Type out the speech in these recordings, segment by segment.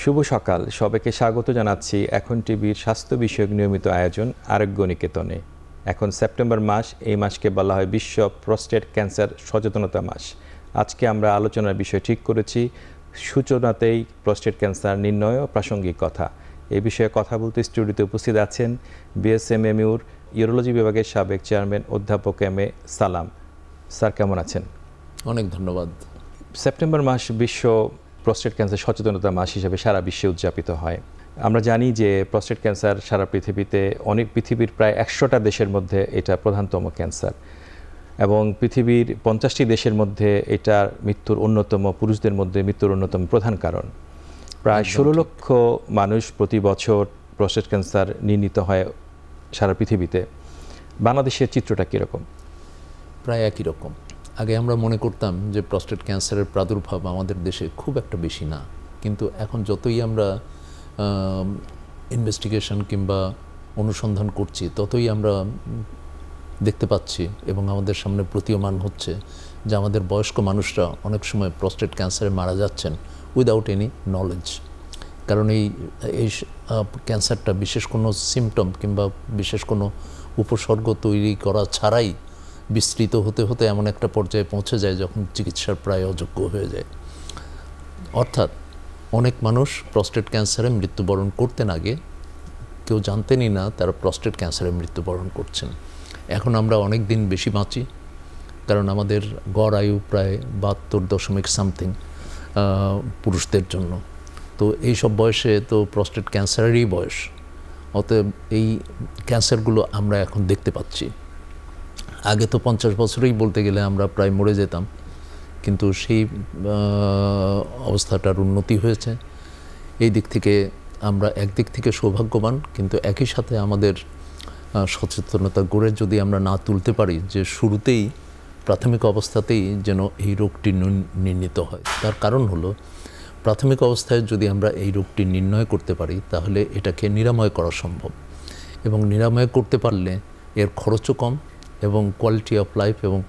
শুভ সকাল, সবাইকে স্বাগত জানাচ্ছি এখন টিভির স্বাস্থ্য বিষয়ক নিয়মিত আয়োজন আরোগ্য নিকেতনে। এখন সেপ্টেম্বর মাস, এই মাসকে বলা হয় বিশ্ব প্রস্টেট ক্যান্সার সচেতনতা মাস। আজকে আমরা আলোচনার বিষয় ঠিক করেছি সূচনাতেই প্রস্টেট ক্যান্সার নির্ণয় ও প্রাসঙ্গিক কথা। এই বিষয়ে কথা বলতে স্টুডিওতে উপস্থিত আছেন বিএসএমএমইউর ইউরোলজি বিভাগের সাবেক চেয়ারম্যান অধ্যাপক এম.এ. সালাম। স্যার, কেমন আছেন? অনেক ধন্যবাদ। সেপ্টেম্বর মাস বিশ্ব প্রস্টেট ক্যান্সার সচেতনতা মাস হিসেবে সারা বিশ্বে উদযাপিত হয়। আমরা জানি যে প্রস্টেট ক্যান্সার সারা পৃথিবীতে পৃথিবীর প্রায় 100টা দেশের মধ্যে এটা প্রধানতম ক্যান্সার এবং পৃথিবীর 50টি দেশের মধ্যে এটার পুরুষদের মধ্যে মৃত্যুর অন্যতম প্রধান কারণ। প্রায় 16 লক্ষ মানুষ প্রতি বছর প্রস্টেট ক্যান্সার নির্ণীত হয় সারা পৃথিবীতে। বাংলাদেশের চিত্রটা কীরকম? প্রায় একই রকম। আগে আমরা মনে করতাম যে প্রস্টেট ক্যান্সারের প্রাদুর্ভাব আমাদের দেশে খুব একটা বেশি না, কিন্তু এখন যতই আমরা ইনভেস্টিগেশন কিংবা অনুসন্ধান করছি ততই আমরা দেখতে পাচ্ছি এবং আমাদের সামনে প্রতীয়মান হচ্ছে যে আমাদের বয়স্ক মানুষরা অনেক সময় প্রস্টেট ক্যান্সারে মারা যাচ্ছেন উইদাউট এনি নলেজ। কারণ এই ক্যান্সারটা বিশেষ কোনো সিমটম কিংবা বিশেষ কোনো উপসর্গ তৈরি করা ছাড়াই বিস্তৃত হতে হতে এমন একটা পর্যায়ে পৌঁছে যায় যখন চিকিৎসার প্রায় অযোগ্য হয়ে যায়। অর্থাৎ অনেক মানুষ প্রস্টেট ক্যান্সারে মৃত্যুবরণ করতেন, আগে কেউ জানতেনই না তারা প্রস্টেট ক্যান্সারে মৃত্যুবরণ করছেন। এখন আমরা অনেক দিন বেশি বাঁচি, কারণ আমাদের গড় আয়ু প্রায় 72.something পুরুষদের জন্য। তো এই সব বয়সে তো প্রস্টেট ক্যান্সারেরই বয়স, অতএব এই ক্যান্সারগুলো আমরা এখন দেখতে পাচ্ছি। আগে তো 50 বছরেই বলতে গেলে আমরা প্রায় মরে যেতাম, কিন্তু সেই অবস্থাটার উন্নতি হয়েছে। এই দিক থেকে আমরা একদিক থেকে সৌভাগ্যবান, কিন্তু একই সাথে আমাদের সচেতনতা গড়ে যদি আমরা না তুলতে পারি যে শুরুতেই প্রাথমিক অবস্থাতেই যেন এই রোগটি নির্ণীত হয়, তার কারণ হলো প্রাথমিক অবস্থায় যদি আমরা এই রোগটি নির্ণয় করতে পারি তাহলে এটাকে নিরাময় করা সম্ভব, এবং নিরাময় করতে পারলে এর খরচও কম এবং কোয়ালিটি অফ লাইফ, এবং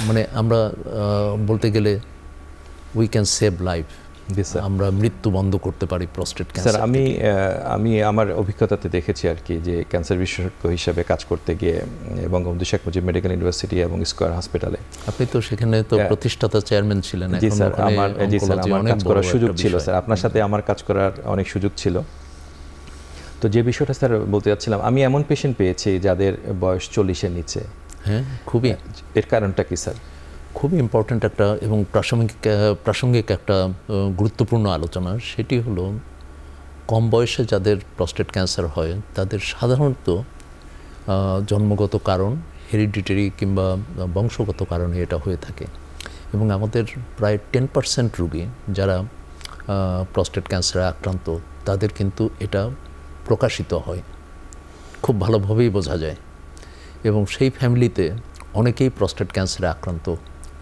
মানে আমরা বলতে গেলে উই ক্যান সেভ লাইফ, আমরা মৃত্যু বন্ধ করতে পারি প্রস্টেট ক্যান্সার। স্যার, আমি আমার অভিজ্ঞতাতে দেখেছি আর কি, যে ক্যান্সার বিশেষজ্ঞ হিসেবে কাজ করতে গিয়ে বঙ্গবন্ধু শেখ মুজিব মেডিকেল ইউনিভার্সিটি এবং স্কয়ার হসপিটালে। আপনি তো সেখানে তো প্রতিষ্ঠাতা চেয়ারম্যান ছিলেন। জি স্যার, আমার কাজ করার সুযোগ ছিল স্যার, আপনার সাথে আমার কাজ করার অনেক সুযোগ ছিল। তো যে বিষয়টা স্যার বলতে যাচ্ছিলাম, আমি এমন পেশেন্ট পেয়েছি যাদের বয়স 40-এর নিচে। হ্যাঁ, খুবই। এর কারণটা কি স্যার? খুবই ইম্পর্ট্যান্ট একটা এবং প্রাসঙ্গিক একটা গুরুত্বপূর্ণ আলোচনা। সেটি হলো কম বয়সে যাদের প্রস্টেট ক্যান্সার হয় তাদের সাধারণত জন্মগত কারণ, হেরিডিটারি কিংবা বংশগত কারণে এটা হয়ে থাকে, এবং আমাদের প্রায় 10% রোগী যারা প্রস্টেট ক্যান্সারে আক্রান্ত তাদের কিন্তু এটা প্রকাশিত হয়, খুব ভালোভাবেই বোঝা যায়, এবং সেই ফ্যামিলিতে অনেকেই প্রস্টেট ক্যান্সারে আক্রান্ত,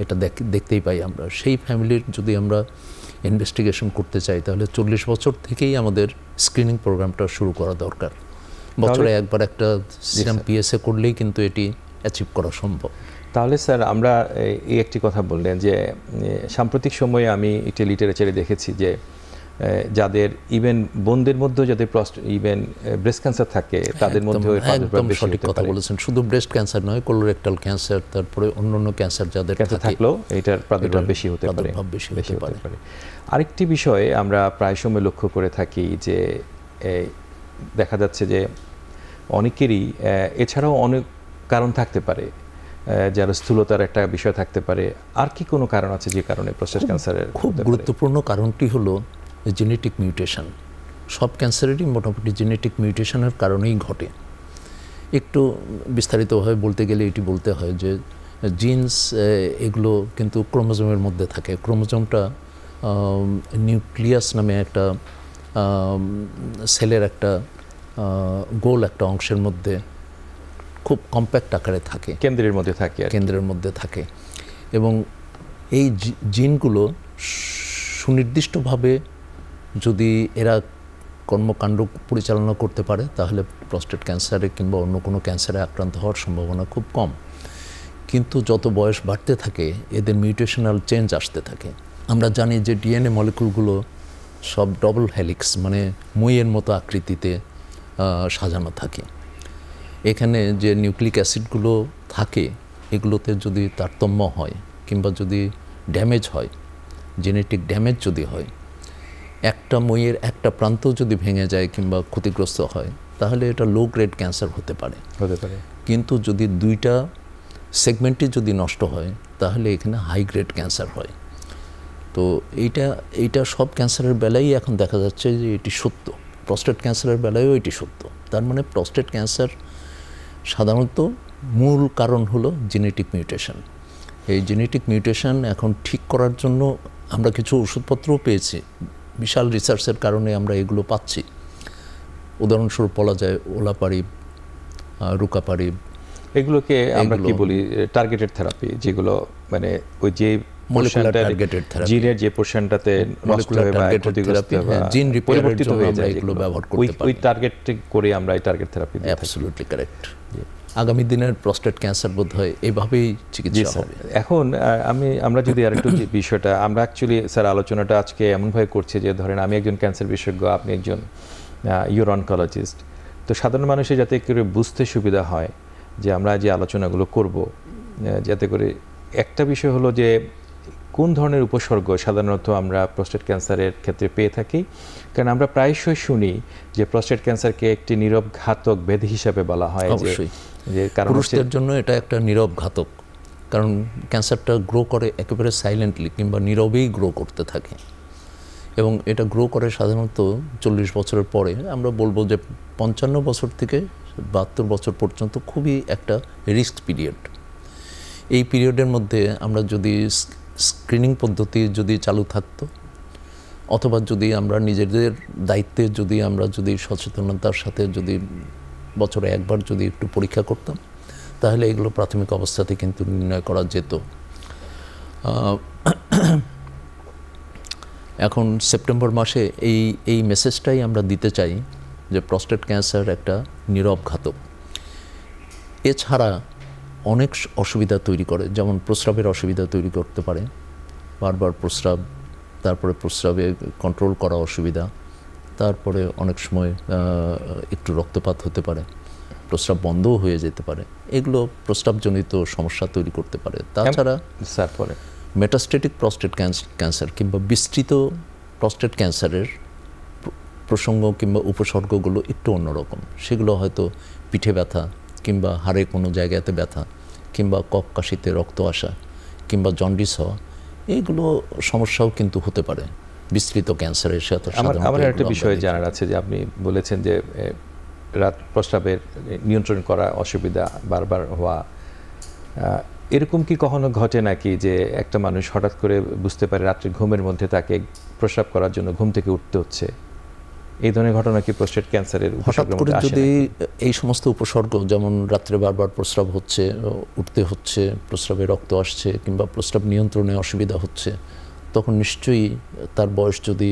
এটা দেখতেই পাই আমরা। সেই ফ্যামিলির যদি আমরা ইনভেস্টিগেশন করতে চাই তাহলে 40 বছর থেকেই আমাদের স্ক্রিনিং প্রোগ্রামটা শুরু করা দরকার। বছরে একবার একটা সিরাম পিএসএ করলেই কিন্তু এটি অ্যাচিভ করা সম্ভব। তাহলে স্যার, আমরা এই একটি কথা বললেন যে সাম্প্রতিক সময়ে আমি একটি লিটারেচারে দেখেছি যে যাদের ইভেন বোনদের মধ্যে যাদের ইভেন ব্রেস্ট ক্যান্সার থাকে তাদের মধ্যে একদম সঠিক কথা বলেছেন। শুধু ব্রেস্ট ক্যান্সার নয়, কোলোরেক্টাল ক্যান্সার, তারপরে অন্যান্য ক্যান্সার যাদের থাকলেও এটার প্রাদুর্ভাব বেশি হতে পারে। আরেকটি বিষয়ে আমরা প্রায় সময় লক্ষ্য করে থাকি যে দেখা যাচ্ছে যে অনেকেরই এছাড়াও অনেক কারণ থাকতে পারে, যারা স্থূলতার একটা বিষয় থাকতে পারে। আর কি কোনো কারণ আছে যে কারণে প্রস্টেট ক্যান্সারের? খুব গুরুত্বপূর্ণ কারণটি হলো জেনেটিক মিউটেশন। সব ক্যান্সারেরই মোটামুটি জেনেটিক মিউটেশনের কারণেই ঘটে। একটু বিস্তারিতভাবে বলতে গেলে এটি বলতে হয় যে জিনস এগুলো কিন্তু ক্রোমোজোমের মধ্যে থাকে। ক্রোমোজোমটা নিউক্লিয়াস নামে একটা সেলের একটা গোল একটা অংশের মধ্যে খুব কম্প্যাক্ট আকারে থাকে, কেন্দ্রের মধ্যে থাকে, এবং এই জিনগুলো সুনির্দিষ্টভাবে যদি এরা কর্মকাণ্ড পরিচালনা করতে পারে তাহলে প্রস্টেট ক্যান্সারে কিংবা অন্য কোনো ক্যান্সারে আক্রান্ত হওয়ার সম্ভাবনা খুব কম। কিন্তু যত বয়স বাড়তে থাকে এদের মিউটেশনাল চেঞ্জ আসতে থাকে। আমরা জানি যে ডিএনএ মলিকুলগুলো সব ডবল হেলিক্স মানে মইয়ের মতো আকৃতিতে সাজানো থাকে। এখানে যে নিউক্লিক অ্যাসিডগুলো থাকে এগুলোতে যদি তারতম্য হয় কিংবা যদি ড্যামেজ হয়, জেনেটিক ড্যামেজ যদি হয়, একটা মইয়ের একটা প্রান্ত যদি ভেঙে যায় কিংবা ক্ষতিগ্রস্ত হয়, তাহলে এটা লো গ্রেড ক্যান্সার হতে পারে। কিন্তু যদি দুইটা সেগমেন্টই যদি নষ্ট হয় তাহলে এখানে হাই গ্রেড ক্যান্সার হয়। তো এইটা সব ক্যান্সারের বেলায় এখন দেখা যাচ্ছে যে এটি সত্য। প্রস্টেট ক্যান্সারের বেলায়ও এটি সত্য। তার মানে প্রস্টেট ক্যান্সার সাধারণত মূল কারণ হলো জেনেটিক মিউটেশন। এই জেনেটিক মিউটেশন এখন ঠিক করার জন্য আমরা কিছু ওষুধপত্রও পেয়েছি, বিশাল রিসার্চের কারণে আমরা এগুলো পাচ্ছি। উদাহরণস্বরূপ বলা যায় ওলাপারিব, রুকাপারিব, এগুলোকে আমরা কি বলি টার্গেটেড থেরাপি, যেগুলো মানে ওই যে মলিকুলার টার্গেটেড থেরাপি, জিনের যে পোরশনটাতে নষ্ট হয়ে বা ক্ষতিগ্রস্ত হয় জিন রিপেয়ারের জন্য আমরা এগুলো ব্যবহার করতে পারি। ওই টার্গেট করে আমরা এই টার্গেট থেরাপি দিই। Absolutely correct. আগামী দিনের প্রস্টেট ক্যান্সার বোধহয় এইভাবেই চিকিৎসা হবে। এখন আমরা যদি আরেকটু বিষয়টা আমরা অ্যাকচুয়ালি স্যার আলোচনাটা আজকে এমনভাবে করছি যে ধরেন আমি একজন ক্যান্সার বিশেষজ্ঞ, আপনি একজন ইউরো অনকোলজিস্ট। তো সাধারণ মানুষের যাতে করে বুঝতে সুবিধা হয় যে আমরা যে আলোচনাগুলো করব, যাতে করে একটা বিষয় হলো যে কোন ধরনের উপসর্গ সাধারণত আমরা প্রস্টেট ক্যান্সারের ক্ষেত্রে পেয়ে থাকি। কারণ আমরা প্রায়শই শুনি যে প্রস্টেট ক্যান্সারকে একটি নীরব ঘাতক ব্যাধি হিসাবে বলা হয়। যে কারণ পুরুষদের জন্য এটা একটা নীরব ঘাতক, কারণ ক্যান্সারটা গ্রো করে একেবারে সাইলেন্টলি কিংবা নীরবেই গ্রো করতে থাকে, এবং এটা গ্রো করে সাধারণত 40 বছরের পরে। আমরা বলবো যে 55 বছর থেকে 72 বছর পর্যন্ত খুবই একটা রিস্ক পিরিয়ড। এই পিরিয়ডের মধ্যে আমরা যদি স্ক্রিনিং পদ্ধতি যদি চালু থাকতো, অথবা যদি আমরা নিজেদের দায়িত্বে যদি সচেতনতার সাথে যদি বছরে একবার যদি একটু পরীক্ষা করতাম, তাহলে এগুলো প্রাথমিক অবস্থাতে কিন্তু নির্ণয় করা যেত। এখন সেপ্টেম্বর মাসে এই মেসেজটাই আমরা দিতে চাই যে প্রস্টেট ক্যান্সার একটা নীরব ঘাতক। এছাড়া অনেক অসুবিধা তৈরি করে, যেমন প্রস্রাবের অসুবিধা তৈরি করতে পারে, বারবার প্রস্রাব, তারপরে প্রস্রাবে কন্ট্রোল করা অসুবিধা, তারপরে অনেক সময় একটু রক্তপাত হতে পারে, প্রস্রাব বন্ধও হয়ে যেতে পারে। এগুলো প্রস্রাবজনিত সমস্যা তৈরি করতে পারে। তাছাড়া মেটাস্টেটিক প্রস্টেট ক্যান্সার কিংবা বিস্তৃত প্রস্টেট ক্যান্সারের প্রসঙ্গ কিংবা উপসর্গগুলো একটু অন্যরকম। সেগুলো হয়তো পিঠে ব্যথা কিংবা হাড়ে কোনো জায়গাতে ব্যথা কিংবা কফ কাশিতে রক্ত আসা কিংবা জন্ডিস হওয়া, এইগুলো সমস্যাও কিন্তু হতে পারে বিস্তৃত ক্যান্সারের সাথে। আমার একটা বিষয় জানার আছে যে আপনি বলেছেন যে রাত প্রস্রাবের নিয়ন্ত্রণ করা অসুবিধা বারবার হওয়া, এরকম কি কখনো ঘটে নাকি যে একটা মানুষ হঠাৎ করে বুঝতে পারে রাত্রে ঘুমের মধ্যে তাকে প্রস্রাব করার জন্য ঘুম থেকে উঠতে হচ্ছে? এই ধরনের ঘটনা কি প্রস্টেট ক্যান্সারের হঠাৎ করে যদি এই সমস্ত উপসর্গ, যেমন রাত্রে বারবার প্রস্রাব হচ্ছে, উঠতে হচ্ছে, প্রস্রাবে রক্ত আসছে কিংবা প্রস্রাব নিয়ন্ত্রণে অসুবিধা হচ্ছে, তখন নিশ্চয়ই তার বয়স যদি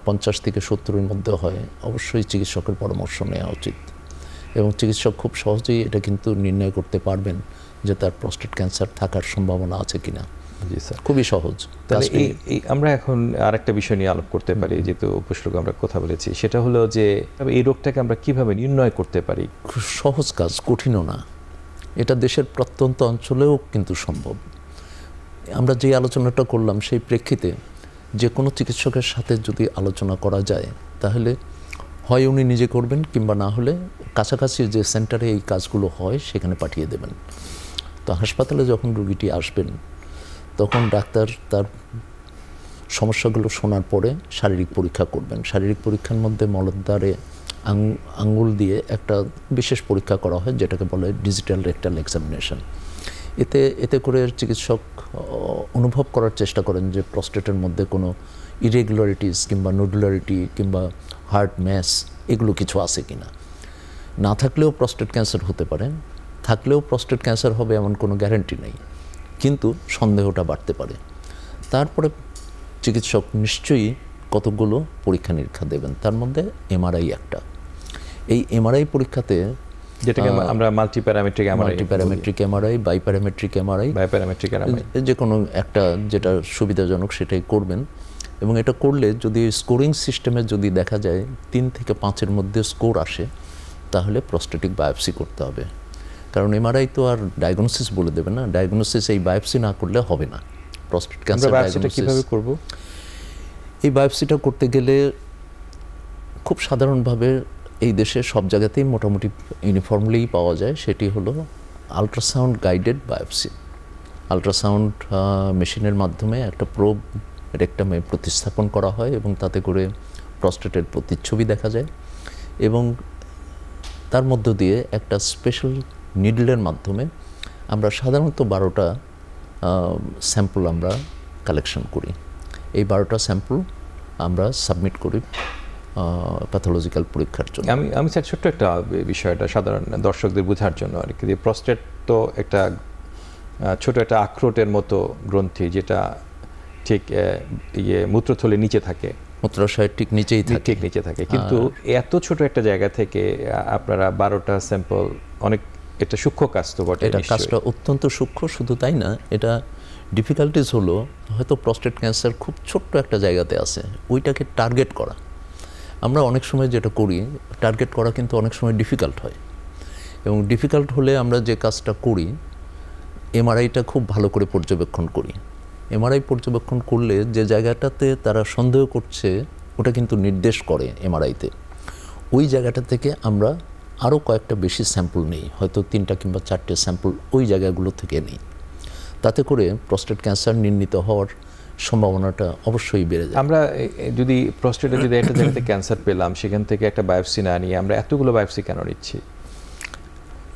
50 থেকে 70-এর মধ্যে হয়, অবশ্যই চিকিৎসকের পরামর্শ নেওয়া উচিত। এবং চিকিৎসক খুব সহজেই এটা কিন্তু নির্ণয় করতে পারবেন যে তার প্রস্টেট ক্যান্সার থাকার সম্ভাবনা আছে কিনা। জি স্যার, খুবই সহজ। তাহলে আমরা এখন আরেকটা বিষয় নিয়ে আলাপ করতে পারি, যেহেতু উপসর্গ আমরা কথা বলেছি, সেটা হলো যে এই রোগটাকে আমরা কিভাবে নির্ণয় করতে পারি। খুব সহজ কাজ, কঠিনও না। এটা দেশের প্রত্যন্ত অঞ্চলেও কিন্তু সম্ভব। আমরা যে আলোচনাটা করলাম সেই প্রেক্ষিতে যে কোনো চিকিৎসকের সাথে যদি আলোচনা করা যায়, তাহলে হয় উনি নিজে করবেন কিংবা না হলে কাছাকাছি যে সেন্টারে এই কাজগুলো হয় সেখানে পাঠিয়ে দেবেন। তো হাসপাতালে যখন রুগীটি আসবেন তখন ডাক্তার তার সমস্যাগুলো শোনার পরে শারীরিক পরীক্ষা করবেন। শারীরিক পরীক্ষার মধ্যে মলদ্বারে আঙ্গুল দিয়ে একটা বিশেষ পরীক্ষা করা হয়, যেটাকে বলে ডিজিটাল রেকটাল এক্সামিনেশন। এতে করে চিকিৎসক অনুভব করার চেষ্টা করেন যে প্রস্টেটের মধ্যে কোনো ইরেগুলারিটিস কিংবা নোডুলারিটি কিংবা হার্ট ম্যাস এগুলো কিছু আছে কিনা। না থাকলেও প্রস্টেট ক্যান্সার হতে পারে, থাকলেও প্রস্টেট ক্যান্সার হবে এমন কোনো গ্যারান্টি নেই, কিন্তু সন্দেহটা বাড়তে পারে। তারপরে চিকিৎসক নিশ্চয়ই কতগুলো পরীক্ষা নিরীক্ষা দেবেন, তার মধ্যে এমআরআই একটা। এই এমআরআই পরীক্ষাতে, যেটাকে আমরা মাল্টিপ্যারামেট্রিক এমআরআই, বাইপ্যারামেট্রিক এমআরআই, যে কোনো একটা যেটা সুবিধাজনক সেটাই করবেন। এবং এটা করলে যদি স্কোরিং সিস্টেমে যদি দেখা যায় 3 থেকে 5-এর মধ্যে স্কোর আসে, তাহলে প্রস্টেটিক বায়োপসি করতে হবে। কারণ এমআরআই তো আর ডায়াগনোসিস বলে দেবে না, ডায়াগনোসিস এই বায়োপসি না করলে হবে না। প্রস্টেট ক্যান্সার বায়োপসিটা কিভাবে করব? এই বায়োপসিটা করতে গেলে খুব সাধারণভাবে এই দেশে সব জায়গাতেই মোটামুটি ইউনিফর্মলি পাওয়া যায়, সেটি হলো আল্ট্রাসাউন্ড গাইডেড বায়োপসি। আল্ট্রাসাউন্ড মেশিনের মাধ্যমে একটা প্রোব রেকটামে প্রতিস্থাপন করা হয় এবং তাতে করে প্রস্টেটের প্রতিচ্ছবি দেখা যায়, এবং তার মধ্য দিয়ে একটা স্পেশাল নিডলের মাধ্যমে আমরা সাধারণত 12টা স্যাম্পল আমরা কালেকশন করি। এই 12টা স্যাম্পল আমরা সাবমিট করি প্যাথোলজিক্যাল পরীক্ষার জন্য। আমি স্যার ছোট্ট একটা বিষয়টা সাধারণ দর্শকদের বোঝার জন্য আর কি, প্রস্টেট তো একটা ছোট একটা আখরোটের মতো গ্রন্থি, যেটা ঠিক মূত্রথলির নিচে থাকে, মূত্রাশয়ের ঠিক নিচেই থাকে, কিন্তু এত ছোট একটা জায়গা থেকে আপনারা 12টা স্যাম্পল, অনেক এটা সূক্ষ্ম কাজ তো বটে। এটা কাজটা অত্যন্ত সূক্ষ্ম, শুধু তাই না, এটা ডিফিকাল্টিস হলো হয়তো প্রস্টেট ক্যান্সার খুব ছোট্ট একটা জায়গাতে আছে, ওইটাকে টার্গেট করা। আমরা অনেক সময় যেটা করি, টার্গেট করা কিন্তু অনেক সময় ডিফিকাল্ট হয়, এবং ডিফিকাল্ট হলে আমরা যে কাজটা করি, এমআরআইটা খুব ভালো করে পর্যবেক্ষণ করি। এমআরআই পর্যবেক্ষণ করলে যে জায়গাটাতে তারা সন্দেহ করছে ওটা কিন্তু নির্দেশ করে এমআরআইতে, ওই জায়গাটা থেকে আমরা আরও কয়েকটা বেশি স্যাম্পল নেই, হয়তো 3টা কিংবা 4টে স্যাম্পল ওই জায়গাগুলো থেকে নেই। তাতে করে প্রস্টেট ক্যান্সার নির্ণীত হওয়ার সম্ভাবনাটা অবশ্যই বেড়ে যায়। আমরা যদি প্রস্টেটে যদি একটা জায়গাতে ক্যান্সার পেলাম, সেখান থেকে একটা বায়োপসি না নিয়ে আমরা এতগুলো বায়োপসি কেন নিচ্ছি?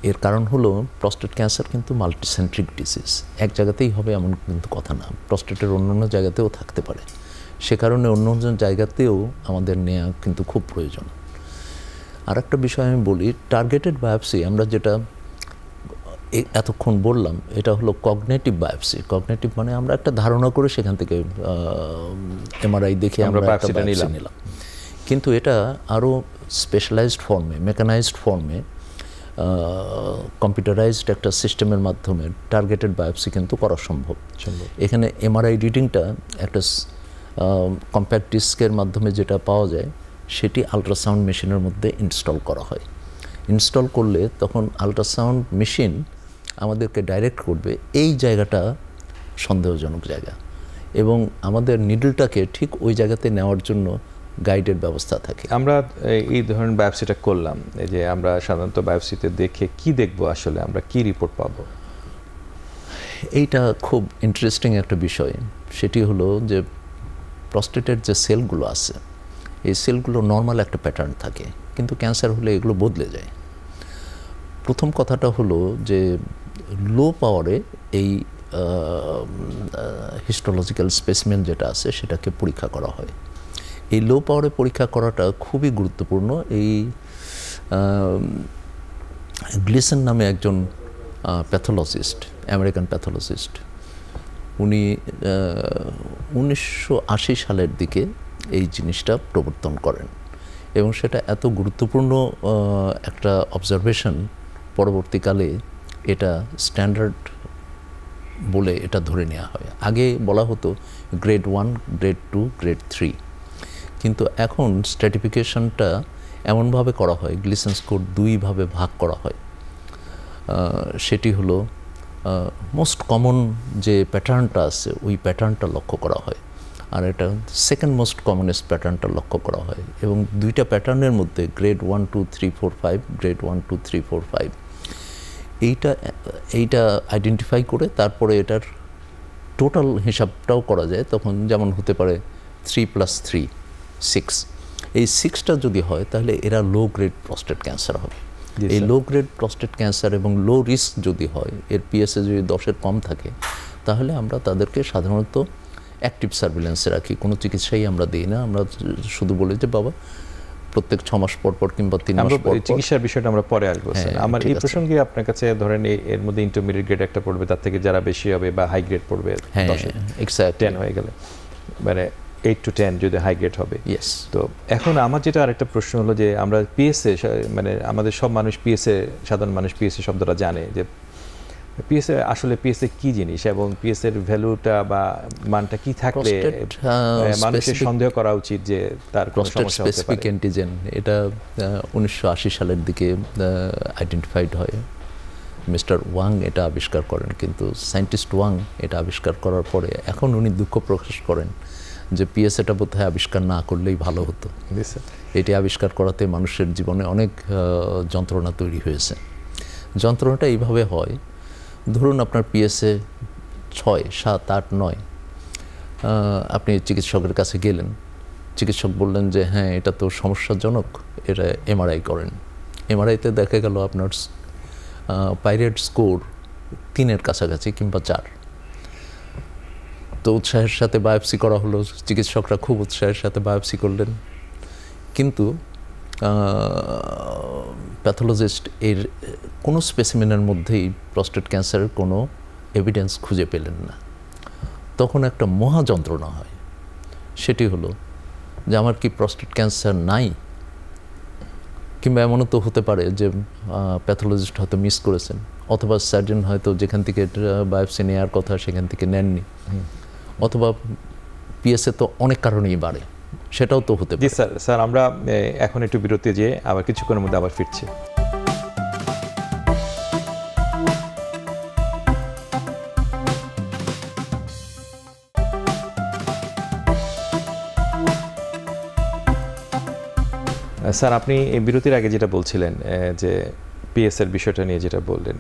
এর কারণ হলো প্রস্টেট ক্যান্সার কিন্তু মাল্টিসেন্ট্রিক ডিজিজ, এক জায়গাতেই হবে এমন কিন্তু কথা না, প্রস্টেটের অন্য জায়গাতেও থাকতে পারে। সে কারণে অন্য জায়গাতেও আমাদের নেওয়া কিন্তু খুব প্রয়োজন। আর একটা বিষয় আমি বলি, টার্গেটেড বায়োপসি আমরা যেটা এতক্ষণ বললাম, এটা হলো কগনেটিভ বায়োপসি। কগনেটিভ মানে আমরা একটা ধারণা করে সেখান থেকে এমআরআই দেখে আমরা একটা বায়োপসি নিলাম, কিন্তু এটা আরও স্পেশালাইজড ফর্মে, মেকানাইজড ফর্মে, কম্পিউটারাইজড একটা সিস্টেমের মাধ্যমে টার্গেটেড বায়োপসি কিন্তু করা সম্ভব। এখানে এমআরআই রিডিংটা একটা কম্প্যাক্ট ডিস্কের মাধ্যমে যেটা পাওয়া যায়, সেটি আল্ট্রাসাউন্ড মেশিনের মধ্যে ইনস্টল করা হয়। ইনস্টল করলে তখন আল্ট্রাসাউন্ড মেশিন আমাদেরকে ডাইরেক্ট করবে এই জায়গাটা সন্দেহজনক জায়গা, এবং আমাদের নিডলটাকে ঠিক ওই জায়গাতে নেওয়ার জন্য গাইডের ব্যবস্থা থাকে। আমরা এই ধরনের বায়োপসিটা করলাম, এই যে আমরা সাধারণত বায়োপসিতে দেখে কি দেখবো, আসলে আমরা কি রিপোর্ট পাবো? এইটা খুব ইন্টারেস্টিং একটা বিষয়। সেটি হলো যে প্রস্টেটের যে সেলগুলো আছে, এই সেলগুলো নর্মাল একটা প্যাটার্ন থাকে, কিন্তু ক্যান্সার হলে এগুলো বদলে যায়। প্রথম কথাটা হলো যে লো পাওয়ারে এই হিস্টোলজিক্যাল স্পেসিমেন যেটা আছে সেটাকে পরীক্ষা করা হয়। এই লো পাওয়ারে পরীক্ষা করাটা খুবই গুরুত্বপূর্ণ। এই গ্লিসন নামে একজন প্যাথোলজিস্ট, আমেরিকান প্যাথোলজিস্ট, উনি 1980 সালের দিকে এই জিনিসটা প্রবর্তন করেন, এবং সেটা এত গুরুত্বপূর্ণ একটা অবজারভেশন, পরবর্তীকালে এটা স্ট্যান্ডার্ড বলে এটা ধরে নেওয়া হয়। আগে বলা হতো গ্রেড 1, গ্রেড 2, গ্রেড 3, কিন্তু এখন স্ট্র্যাটিফিকেশনটা এমনভাবে করা হয়, গ্লিসন স্কোর 2 ভাবে ভাগ করা হয়। সেটি হলো মোস্ট কমন যে প্যাটার্নটা আছে ওই প্যাটার্নটা লক্ষ্য করা হয়, আর এটা সেকেন্ড মোস্ট কমনেস্ট প্যাটার্নটা লক্ষ্য করা হয়, এবং 2টা প্যাটার্নের মধ্যে গ্রেড 1, 2, 3, 4, 5, গ্রেড 1, 2, 3, 4, 5 এইটা আইডেন্টিফাই করে তারপরে এটার টোটাল হিসাবটাও করা যায়। তখন যেমন হতে পারে 3 + 3 6, এই 6টা যদি হয় তাহলে এরা লো গ্রেড প্রস্টেট ক্যান্সার হবে। এই লো গ্রেড প্রস্টেট ক্যান্সার এবং লো রিস্ক যদি হয়, এর পিএসএ যদি 10-এর কম থাকে, তাহলে আমরা তাদেরকে সাধারণত অ্যাক্টিভ সার্ভিলেন্সে রাখি, কোনো চিকিৎসাই আমরা দিই না। আমরা শুধু বলি যে বাবা প্রত্যেক 6 মাস পর পর কিংবা 3 মাস পর। চিকিৎসার বিষয়টা আমরা পরে আসবো। আমার এই প্রসঙ্গে আপনার কাছে ধরেন এর মধ্যে ইন্টারমিডিয়েট গ্রেড একটা পড়বে, তার থেকে যারা বেশি হবে বা হাই গ্রেড পড়বে, 10 হয়ে গেলে মানে 8 to 10 যদি হাই গ্রেড হবে। তো এখন আমার যেটা আরেকটা প্রশ্ন হলো যে আমরা পিএসএ, মানে আমাদের সব মানুষ পিএসএ, সাধারণ মানুষ পিএসএ শব্দটা জানে, যে পিএসএ আসলে পিএসএ কি জিনিস এবং পিএসএ এর ভ্যালুটা বা মানটা কি থাকলে মানুষের সন্দেহ করা উচিত যে তার কোনো সমস্যা হতে পারে? অ্যান্টিজেন এটা 1980 সালের দিকে আইডেন্টিফাইড হয়। মিস্টার ওয়াং এটা আবিষ্কার করেন, কিন্তু সায়েন্টিস্ট ওয়াং এটা আবিষ্কার করার পরে এখন উনি দুঃখ প্রকাশ করেন যে পিএসএটা বোধহয় আবিষ্কার না করলেই ভালো হতো। এটি আবিষ্কার করাতে মানুষের জীবনে অনেক যন্ত্রণা তৈরি হয়েছে। যন্ত্রণাটা এইভাবে হয়, ধরুন আপনার পিএসএ 6, 7, 8, 9, আপনি চিকিৎসকের কাছে গেলেন, চিকিৎসক বললেন যে হ্যাঁ এটা তো সমস্যাজনক, এটা এমআরআই করেন। এমআরআইতে দেখা গেল আপনার পাইরেট স্কোর 3-এর কাছাকাছি কিংবা 4। তো উৎসাহের সাথে বায়োপসি করা হলো, চিকিৎসকরা খুব উৎসাহের সাথে বায়োপসি করলেন, কিন্তু প্যাথোলজিস্ট এর কোনো স্পেসিমেনের মধ্যেই প্রস্টেট ক্যান্সারের কোনো এভিডেন্স খুঁজে পেলেন না। তখন একটা মহা যন্ত্রণা হয়, সেটি হলো যে আমার কি প্রস্টেট ক্যান্সার নাই, কিংবা এমনও তো হতে পারে যে প্যাথোলজিস্ট হয়তো মিস করেছেন, অথবা সার্জন হয়তো যেখান থেকে বায়োপসি নেওয়ার কথা সেখান থেকে নেননি, অথবা পিএসএ তো অনেক কারণেই বাড়ে, সেটাও তো হতে পারে। জি স্যার, স্যার আমরা এখন একটু বিরতি যেয়ে আবার কিছুক্ষণের মধ্যে আবার ফিরছি। স্যার আপনি এই বিরতির আগে যেটা বলছিলেন যে পিএসএর বিষয়টা নিয়ে যেটা বললেন,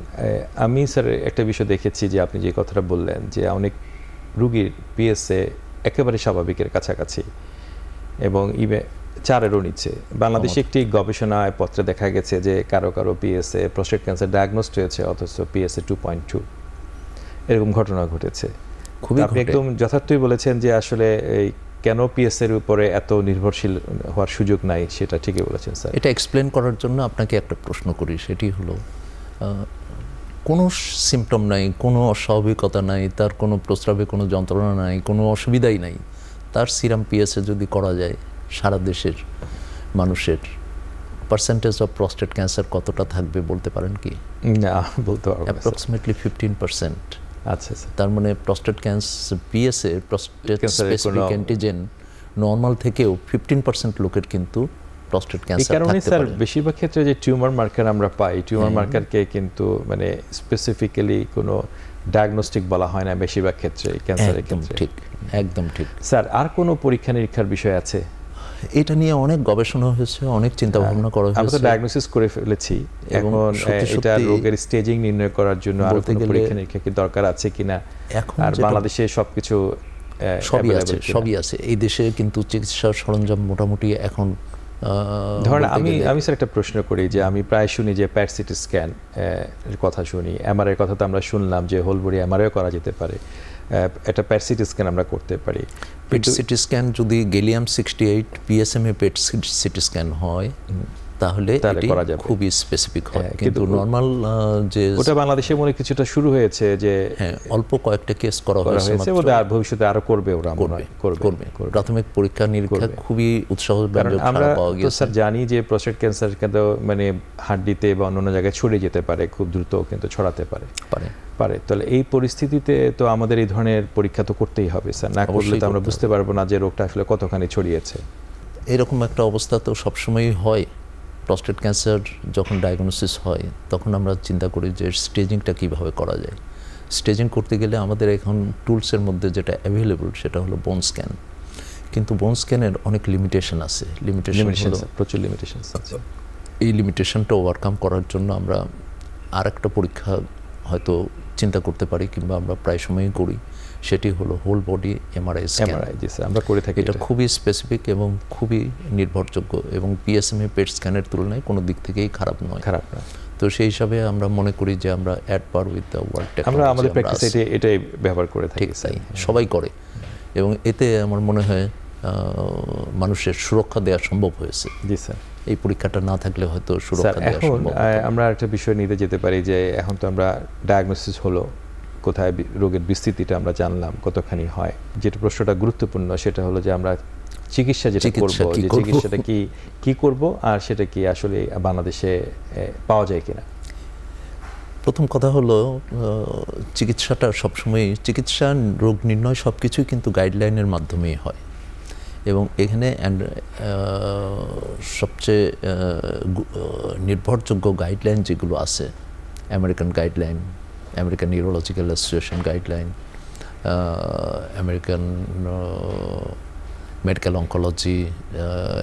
আমি স্যার একটা বিষয় দেখেছি যে আপনি যে কথাটা বললেন যে অনেক রুগীর পিএসএ একেবারে স্বাভাবিকের কাছাকাছি এবং 4-এরও নিচে। বাংলাদেশে একটি গবেষণায় পত্রে দেখা গেছে যে কারো কারো পিএসএ প্রস্টেট ক্যান্সার ডায়াগনোসড হয়েছে অথচ পিএসএ 2.2, এরকম ঘটনা ঘটেছে। আপনি একদম যথার্থই বলেছেন যে আসলে এই কেন পিএসএর উপরে এত নির্ভরশীল হওয়ার সুযোগ নাই, সেটা ঠিকই বলেছেন স্যার। এটা এক্সপ্লেন করার জন্য আপনাকে একটা প্রশ্ন করি, সেটি হলো কোনো সিমটম নাই, কোনো অস্বাভাবিকতা নাই, তার কোনো প্রস্রাবে কোনো যন্ত্রণা নাই, কোনো অসুবিধাই নাই, তার সিরাম পিএসএ যদি করা যায়, সারা দেশের মানুষের পার্সেন্টেজ অফ প্রস্টেট ক্যান্সার কতটা থাকবে বলতে পারেন কি? না, বলতে পারবো না। অ্যাপ্রক্সিমেটলি 15%। আচ্ছা স্যার। তার মানে প্রস্টেট ক্যান্সার পিএসএ প্রস্টেট স্পেসিফিক অ্যান্টিজেন নরমাল থেকেও 15% লোকের কিন্তু প্রস্টেট ক্যান্সার থাকতে পারে। এই কারণে স্যার বেশিরভাগ ক্ষেত্রে যে টিউমার মার্কার আমরা পাই, টিউমার মার্কারকে কিন্তু মানে স্পেসিফিক্যালি কোনো ডায়াগনস্টিক বলা হয় না বেশিরভাগ ক্ষেত্রে ক্যান্সারের ক্ষেত্রে। ঠিক, একদম ঠিক। স্যার আর কোনো পরীক্ষা নিরীক্ষার বিষয় আছে? এটা নিয়ে অনেক গবেষণা হয়েছে, অনেক চিন্তা ভাবনা করা হয়েছে। আমরা তো ডায়াগনোসিস করে ফেলেছি, এখন এটা রোগের স্টেজিং নির্ণয় করার জন্য আর কোনো পরীক্ষা নিরীক্ষা কি দরকার আছে কিনা? আর বাংলাদেশে সবকিছু সবই আছে। এই দেশে কিন্তু চিকিৎসা সরঞ্জাম মোটামুটি এখন ধরেন আমি স্যার একটা প্রশ্ন করি যে আমি প্রায় শুনি যে প্যাট সিটি স্ক্যান এর কথা শুনি, এমআরআই কথা তো আমরা শুনলাম যে হোল বডি এমআরআই করা যেতে পারে, একটা প্যাট সিটি স্ক্যান আমরা করতে পারি। পেট সিটি স্ক্যান যদি গ্যালিয়াম 68 পিএসএমএ পেট সিটি স্ক্যান হয় তাহলে এটি খুবই স্পেসিফিক হয়, কিন্তু নরমাল যে ওটা বাংলাদেশে মনে কিছুটা শুরু হয়েছে যে হ্যাঁ অল্প কয়েকটা কেস করা হয়েছে, ওটা আর ভবিষ্যতে আরো করবে, ওরা করবে। প্রাথমিক পরীক্ষা নিরীক্ষা খুবই উৎসাহব্যঞ্জক সাড়া পাওয়া গেছে। স্যার জানি যে প্রস্টেট ক্যান্সার কিন্তু মানে হাড্ডিতে বা অন্য জায়গায় ছড়িয়ে যেতে পারে, খুব দ্রুত কিন্তু ছড়াতে পারে। তাহলে এই পরিস্থিতিতে তো আমাদের এই ধরনের পরীক্ষা তো করতেই হবে স্যার, না করলে তো আমরা বুঝতে পারবো না যে রোগটা আসলে কতখানি ছড়িয়েছে। এরকম একটা অবস্থা তো সবসময়ই হয়। প্রস্টেট ক্যান্সার যখন ডায়াগনোসিস হয় তখন আমরা চিন্তা করি যে স্টেজিংটা কীভাবে করা যায়। স্টেজিং করতে গেলে আমাদের এখন টুলসের মধ্যে যেটা অ্যাভেলেবল সেটা হলো বোন স্ক্যান, কিন্তু বোন স্ক্যানের অনেক লিমিটেশন আছে। প্রচুর লিমিটেশন আছে। এই লিমিটেশনটা ওভারকাম করার জন্য আমরা আর একটা পরীক্ষা হয়তো চিন্তা করতে পারি, কিংবা আমরা প্রায় সময়ই করি, সেটি হলো হোল বডি এমআরআই স্ক্যান। আমরা করে থাকি। এটা খুবই স্পেসিফিক এবং খুবই নির্ভরযোগ্য এবং পিএসএমএ পেট স্ক্যানের তুলনায় কোনো দিক থেকেই খারাপ নয়। তো সেই হিসাবে আমরা মনে করি যে আমরা at per with the world technology. আমরা আমাদের প্র্যাকটিসে এটাই ব্যবহার করে থাকি। ঠিক তাই, সবাই করে, এবং এতে আমার মনে হয় মানুষের সুরক্ষা দেওয়া সম্ভব হয়েছে। জি স্যার। এই পরীক্ষাটা না থাকলে হয়তো সুরক্ষা দেওয়া সম্ভব। আমরা একটা বিষয় নিতে যেতে পারি যে এখন তো আমরা ডায়াগনোসিস হলো, কোথায় রোগের বিস্তৃতিটা আমরা জানলাম কতখানি হয়, যেটা প্রশ্নটা গুরুত্বপূর্ণ সেটা হলো যে আমরা চিকিৎসা যেটা করব, যে চিকিৎসাটা কি করব আর সেটা কি আসলে বাংলাদেশে পাওয়া যায় কিনা। প্রথম কথা হলো চিকিৎসাটা সবসময় চিকিৎসা, রোগ নির্ণয় সব কিছুই কিন্তু গাইডলাইনের মাধ্যমেই হয়, এবং এখানে সবচেয়ে নির্ভরযোগ্য গাইডলাইন যেগুলো আছে, American guideline, American neurological association guideline, American medical oncology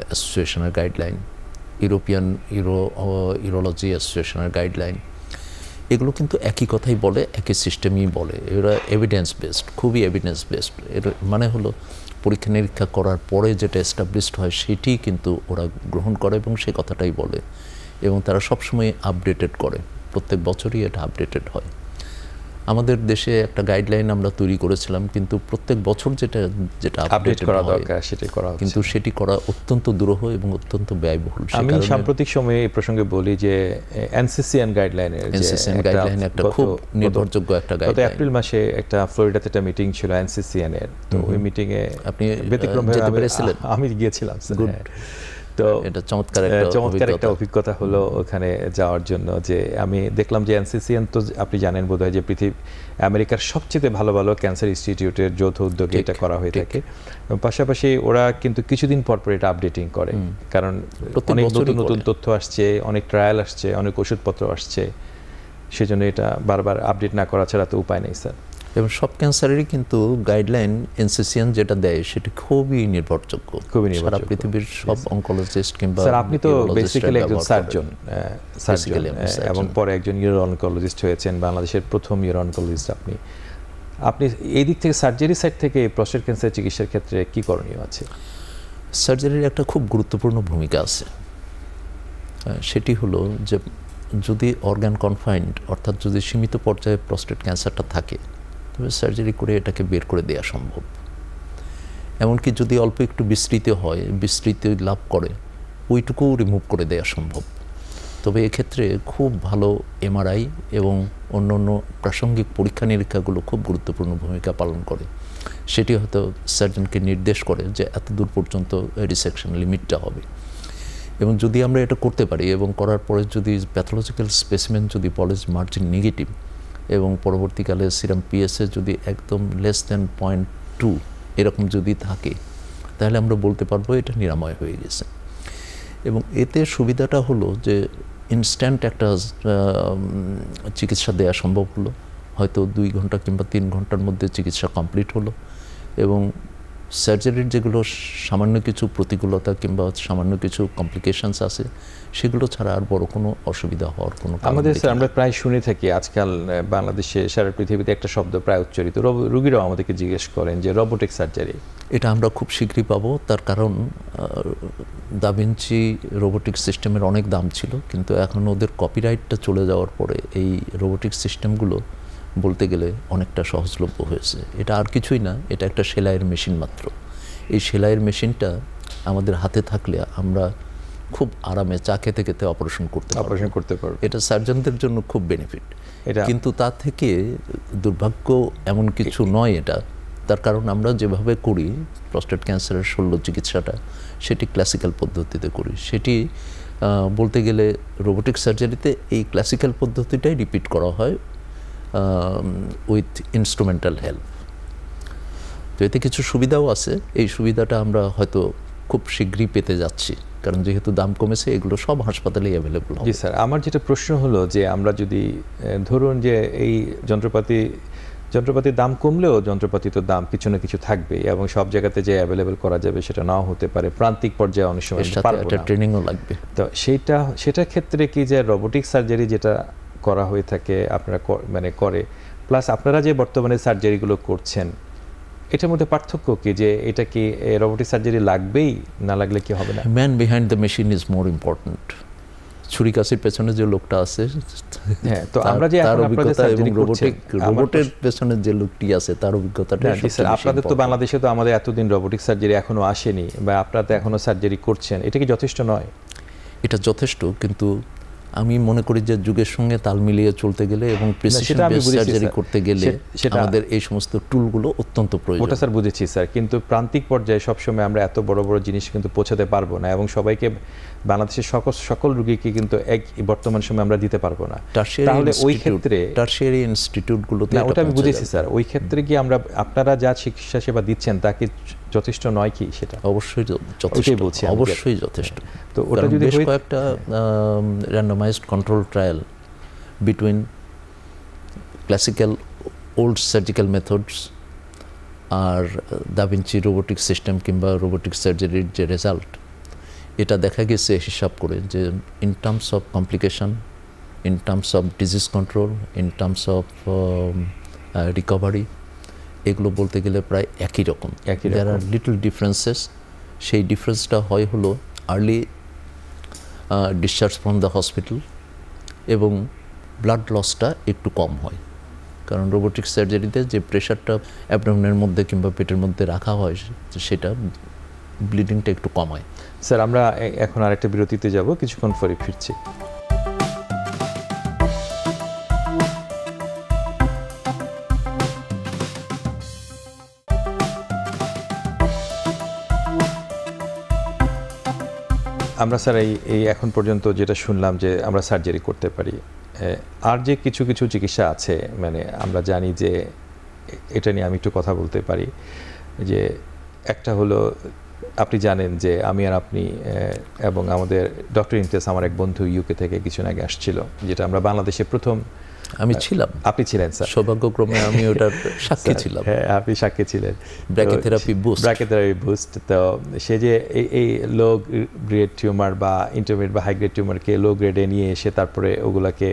অ্যাসোসিয়েশনের গাইডলাইন, ইউরোপিয়ান ইউরোলজি অ্যাসোসিয়েশনের গাইডলাইন, এগুলো কিন্তু একই কথাই বলে, একই সিস্টেমই বলে। এরা এভিডেন্স বেসড, খুবই এভিডেন্স বেসড। এর মানে হলো পরীক্ষা নিরীক্ষা করার পরে যেটা এস্টাবলিশড হয় সেটি কিন্তু ওরা গ্রহণ করে এবং সে কথাটাই বলে, এবং তারা সবসময় আপডেটেড করে, প্রত্যেক বছরই এটা আপডেটেড হয়। আমাদের দেশে একটা গাইডলাইন আমরা তৈরি করেছিলাম, কিন্তু প্রত্যেক বছর যেটা আপডেট করা দরকার সেটাই করা হচ্ছে, কিন্তু সেটি করা অত্যন্ত দুরূহ এবং অত্যন্ত ব্যয়বহুল। আমি সাম্প্রতিক সময়ে এই প্রসঙ্গে বলি যে এনসিসিএন গাইডলাইনের একটা খুব নির্ভরযোগ্য একটা গাইডলাইন, গত এপ্রিল মাসে একটা ফ্লোরিডাতে একটা মিটিং ছিল এনসিসিএন এর। তো ওই মিটিং এ আপনি ব্যতিক্রমভাবে আমি গিয়েছিলাম। তো এটা চমৎকার একটা অভিজ্ঞতা হলো ওখানে যাওয়ার জন্য, যে আমি দেখলাম যে এনসিসিএন তো আপনি জানেন বোধহয় যে আমেরিকার সবচেয়ে ভালো ভালো ক্যান্সার ইনস্টিটিউটের যৌথ উদ্যোগে এটা করা হয়ে থাকে। পাশাপাশি ওরা কিন্তু কিছুদিন পর পর এটা আপডেটিং করে, কারণ অনেক নতুন নতুন তথ্য আসছে, অনেক ট্রায়াল আসছে, অনেক ওষুধপত্র আসছে, সেজন্য এটা বারবার আপডেট না করা ছাড়া তো উপায় নেই স্যার। এবং সব ক্যান্সারেরই কিন্তু গাইডলাইন এনসিসিএন যেটা দেয় সেটা খুবই নির্ভরযোগ্য, সারা পৃথিবীর সব অনকোলজিস্ট কিংবা স্যার আপনি তো বেসিক্যালি একজন সার্জন এবং পরে একজন ইউরো অনকোলজিস্ট হয়েছেন, বাংলাদেশের প্রথম ইউরো অনকোলজিস্ট। আপনি এই দিক থেকে সার্জারি সাইড থেকে প্রস্টেট ক্যান্সার চিকিৎসার ক্ষেত্রে কি করণীয় আছে? সার্জারির একটা খুব গুরুত্বপূর্ণ ভূমিকা আছে, সেটি হলো যে যদি অর্গান কনফাইন্ড, অর্থাৎ যদি সীমিত পর্যায়ে প্রস্টেট ক্যান্সারটা থাকে, তবে সার্জারি করে এটাকে বের করে দেওয়া সম্ভব। এমনকি যদি অল্প একটু বিস্তৃতি হয়, বিস্তৃতি লাভ করে, ওইটুকু রিমুভ করে দেওয়া সম্ভব। তবে এক্ষেত্রে খুব ভালো এমআরআই এবং অন্য অন্য প্রাসঙ্গিক পরীক্ষা নিরীক্ষাগুলো খুব গুরুত্বপূর্ণ ভূমিকা পালন করে। সেটি হয়তো সার্জনকে নির্দেশ করে যে এত দূর পর্যন্ত রিসেকশন লিমিটটা হবে। এবং যদি আমরা এটা করতে পারি এবং করার পরে যদি প্যাথোলজিক্যাল স্পেসিমেন যদি পলিজ মার্জিন নেগেটিভ এবং পরবর্তীকালে সিরাম পিএসএ যদি একদম লেস দ্যান 0.2 এরকম যদি থাকে, তাহলে আমরা বলতে পারবো এটা নিরাময় হয়ে গেছে। এবং এতে সুবিধাটা হলো যে ইনস্ট্যান্ট একটা চিকিৎসা দেওয়া সম্ভব হলো, হয়তো 2 ঘন্টা কিংবা 3 ঘন্টার মধ্যে চিকিৎসা কমপ্লিট হলো, এবং সার্জারির যেগুলো সামান্য কিছু প্রতিকূলতা কিংবা সামান্য কিছু কমপ্লিকেশনস আছে, সেগুলো ছাড়া আর বড় কোনো অসুবিধা হওয়ার কোনো কারণ আমাদের আমরা প্রায় শুনে থাকি আজকাল বাংলাদেশে, সারা পৃথিবীতে একটা শব্দ প্রায় উচ্চারিত, রোগীরাও আমাদেরকে জিজ্ঞেস করেন যে রোবোটিক সার্জারি। এটা আমরা খুব শীঘ্রই পাবো, তার কারণ দা ভিঞ্চি রোবোটিক সিস্টেমের অনেক দাম ছিল, কিন্তু এখন ওদের কপিরাইটটা চলে যাওয়ার পরে এই রোবোটিক সিস্টেমগুলো বলতে গেলে অনেকটা সহজলভ্য হয়েছে। এটা আর কিছুই না, এটা একটা সেলাইয়ের মেশিন মাত্র। এই সেলাইয়ের মেশিনটা আমাদের হাতে থাকলে আমরা খুব আরামে চা খেতে খেতে অপারেশন করতে পারবো। এটা সার্জনদের জন্য খুব বেনিফিট। কিন্তু তা থেকে দুর্ভাগ্য এমন কিছু নয় এটা, তার কারণ আমরা যেভাবে করি প্রস্টেট ক্যান্সারের শল্য চিকিৎসাটা, সেটি ক্লাসিক্যাল পদ্ধতিতে করি। সেটি বলতে গেলে রোবোটিক সার্জারিতে এই ক্লাসিক্যাল পদ্ধতিটাই রিপিট করা হয় উইথ ইনস্ট্রুমেন্টাল হেল্প। তো এতে কিছু সুবিধাও আছে, এই সুবিধাটা আমরা হয়তো খুব শীঘ্রই পেতে যাচ্ছি, কারণ যেহেতু দাম কমেছে এগুলো সব হাসপাতালেই অ্যাভেলেবল। জি স্যার, আমার যেটা প্রশ্ন হলো যে আমরা যদি ধরুন যে এই যন্ত্রপাতির দাম কমলেও যন্ত্রপাতি তো দাম কিছু না কিছু থাকবে, এবং সব জায়গাতে যে অ্যাভেলেবল করা যাবে সেটা নাও হতে পারে, প্রান্তিক পর্যায়ে অনেক সময় ট্রেনিংও লাগবে। তো সেটার ক্ষেত্রে কি যে রোবোটিক সার্জারি যেটা করা হয়ে থাকে আপনারা করে, প্লাস আপনারা যে বর্তমানে সার্জারিগুলো করছেন, এটার মধ্যে পার্থক্য কি, যে এটা কি রোবোটিক সার্জারি লাগবেই, না লাগলে কি হবে না? Man behind the machine is more important. ছুরি কাছির পেছনে যে লোকটা আছে, হ্যাঁ, তো আমরা যে এখন আপনাদের সার্জারি করছেন, রোবটের পেছনে যে লোকটি আছে তার অভিজ্ঞতাটা। আপনাদের তো বাংলাদেশে তো আমাদের এতদিন রোবোটিক সার্জারি এখনো আসেনি, বা আপনারা তো এখনো সার্জারি করছেন, এটা কি যথেষ্ট নয়? এটা যথেষ্ট, কিন্তু আমি মনে করি যে যুগের সঙ্গে তাল মিলিয়ে চলতে গেলে এবং প্রিসিশন বেসড সার্জারি করতে গেলে আমাদের এই সমস্ত টুলগুলো অত্যন্ত প্রয়োজন। ওটা স্যার বুঝেছি স্যার, কিন্তু প্রান্তিক পর্যায়ে সবসময় আমরা এত বড় বড় জিনিস কিন্তু পৌঁছাতে পারবো না, এবং সবাইকে বাংলাদেশের সকল রোগীকে কিন্তু এক বর্তমান সময় আমরা দিতে পারবো না। তাহলে ওই ক্ষেত্রে টারশিয়ারি ইনস্টিটিউটগুলোতে ওটা আমি বুঝেছি স্যার, ওই ক্ষেত্রে কি আমরা আপনারা যা চিকিৎসা সেবা দিচ্ছেন তা কি যথেষ্ট নয় কি? সেটা অবশ্যই যথেষ্ট, অবশ্যই যথেষ্ট। তো ওটা যদি বেশ কয়েকটা randomized control trial between classical old surgical methods আর দা ভিঞ্চি রোবোটিক সিস্টেম কিংবা রোবোটিক সার্জারির যে রেজাল্ট, এটা দেখা গেছে হিসাব করে যে in terms of complication, in terms of disease control, in terms of recovery, এগুলো বলতে গেলে প্রায় একই রকম। দেয়ার আর লিটল ডিফারেন্সেস। সেই ডিফারেন্সটা হয় হলো early discharge from the hospital এবং ব্লাড লসটা একটু কম হয়, কারণ রোবোটিক সার্জারিতে যে প্রেশারটা অ্যাবডোমেনের মধ্যে কিংবা পেটের মধ্যে রাখা হয় সেটা ব্লিডিংটা একটু কমায়। স্যার আমরা এখন আরেকটা বিরতিতে যাব, কিছুক্ষণ পরে ফিরছি। আমরা স্যার এই এখন পর্যন্ত যেটা শুনলাম যে আমরা সার্জারি করতে পারি, আর যে কিছু কিছু চিকিৎসা আছে, মানে আমরা জানি যে এটা নিয়ে আমি একটু কথা বলতে পারি। যে একটা হলো, আপনি জানেন যে আমি আর আপনি এবং আমাদের ডক্টর ইমতিয়াজ, আমার এক বন্ধু ইউকে থেকে কিছু আগে আসছিল, যেটা আমরা বাংলাদেশে প্রথম আমি ছিলাম। আপনি ছিলেন স্যার, সৌভাগ্যক্রমে আমি ওটার সাক্ষী ছিলাম। হ্যাঁ আপনি সাক্ষী ছিলেন। ব্র্যাকেথেরাপি বুস্ট। তো সে যে এই লো গ্রেড টিউমার বা ইন্টারমিডিয়েট বা হাই গ্রেড টিউমারকে লো গ্রেডে নিয়ে এসে তারপরে ওগুলাকে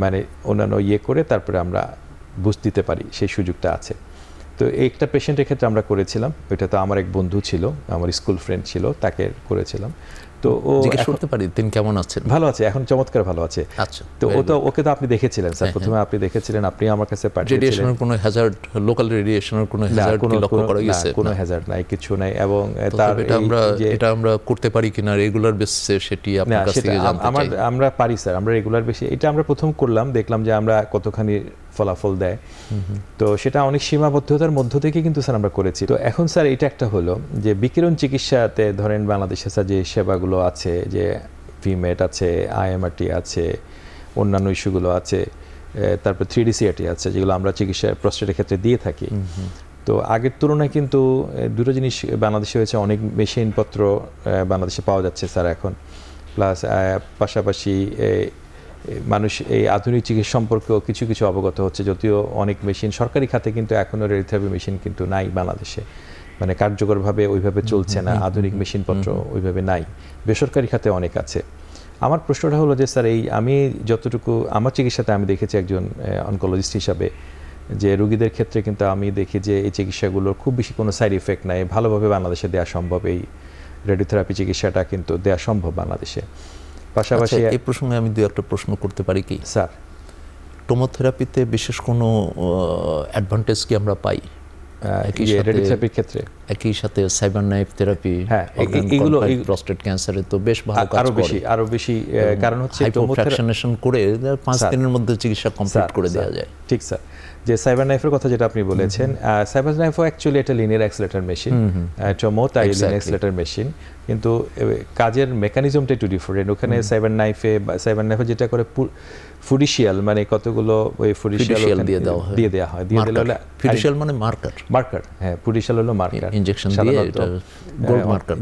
মানে অন্যান্য করে তারপরে আমরা বুস্ট দিতে পারি, সেই সুযোগটা আছে। তো একটা পেশেন্টের ক্ষেত্রে আমরা করেছিলাম, ওইটা তো আমার এক বন্ধু ছিল, আমার স্কুল ফ্রেন্ড ছিল, তাকে করেছিলাম। তো ও জিজ্ঞেস করতে পারি তিনি কেমন আছেন? ভালো আছে, এখন চমৎকার ভালো আছে। আচ্ছা, তো ওকে তো আপনি দেখেছিলেন স্যার, প্রথমে আপনি দেখেছিলেন, আপনি আমার কাছে পাঠিয়েছিলেন। রেডিয়েশনের কোনো হ্যাজার্ড, লোকাল রেডিয়েশনের কোনো হ্যাজার্ড কি লক্ষ্য করা গেছে? কোনো হ্যাজার্ড নাই, কিছু নাই। এবং তার এটা আমরা করতে পারি কিনা রেগুলার বেসিসে, সেটি আপনার কাছ থেকে জানতে চাই। আমরা পারি স্যার, আমরা রেগুলার বেসিসে এটা আমরা প্রথম করলাম, দেখলাম যে আমরা কতখানি ফলাফল দেয়। তো সেটা অনেক সীমাবদ্ধতার মধ্য থেকে কিন্তু স্যার আমরা করেছি। তো এখন স্যার এটা একটা হলো যে বিকিরণ চিকিৎসাতে ধরেন বাংলাদেশে স্যার যে সেবাগুলো আছে, যে ভিমেট আছে, আইএমআরটি আছে, অন্যান্য ইস্যুগুলো আছে, তারপর 3D CRT আছে, যেগুলো আমরা চিকিৎসা প্রস্টেটের ক্ষেত্রে দিয়ে থাকি। তো আগের তুলনায় কিন্তু দুটো জিনিস বাংলাদেশে হয়েছে, অনেক মেশিনপত্র বাংলাদেশে পাওয়া যাচ্ছে স্যার এখন, প্লাস পাশাপাশি মানুষ এই আধুনিক চিকিৎসা সম্পর্কেও কিছু কিছু অবগত হচ্ছে, যদিও অনেক মেশিন সরকারি খাতে কিন্তু এখনও রেডিওথেরাপি মেশিন কিন্তু নাই বাংলাদেশে, মানে কার্যকরভাবে ওইভাবে চলছে না, আধুনিক মেশিনপত্র ওইভাবে নাই। বেসরকারি খাতে অনেক আছে। আমার প্রশ্নটা হলো যে স্যার, আমি যতটুকু আমার চিকিৎসাতে আমি দেখেছি একজন অনকোলজিস্ট হিসাবে, যে রোগীদের ক্ষেত্রে কিন্তু আমি দেখি যে এই চিকিৎসাগুলোর খুব বেশি কোনো সাইড ইফেক্ট নাই, ভালোভাবে বাংলাদেশে দেওয়া সম্ভব, এই রেডিওথেরাপি চিকিৎসাটা কিন্তু দেওয়া সম্ভব বাংলাদেশে। পাশাপাশি এই প্রসঙ্গে আমি দুই একটা প্রশ্ন করতে পারি কি স্যার? টোমোথেরাপিতে বিশেষ কোনো অ্যাডভান্টেজ কি আমরা পাই রেডিওথেরাপির ক্ষেত্রে? একই সাথে সাইবার নাইফ থেরাপি, হ্যাঁ এগুলো প্রস্টেট ক্যান্সারে তো বেশ ভালো কাজ করে, আরো বেশি কারণ হচ্ছে হাইপোফ্র্যাকশনেশন করে 5 দিনের মধ্যে চিকিৎসা কমপ্লিট করে দেওয়া যায়। ঠিক স্যার। যে সাইবার নাইফের কথা যেটা আপনি বলেছেন, সাইবার নাইফও অ্যাকচুয়ালি একটা লিনিয়ার অ্যাক্সিলারেটর মেশিন, টোমো তাই লিনিয়ার অ্যাক্সিলারেটর মেশিন, কিন্তু কাজের মেকানিজমটা একটু ডিফারেন্ট। ওখানে সাইবার নাইফে যেটা করে ফুডিশিয়াল, মানে কতগুলো ওই ফুডিশিয়াল দিয়ে দেওয়া হয়, দিয়ে দিলে ফুডিশিয়াল মানে মার্কার, হ্যাঁ ফুডিশিয়াল হলো মার্কার, ইনজেকশন দিয়ে এটা গোল্ড মার্কার,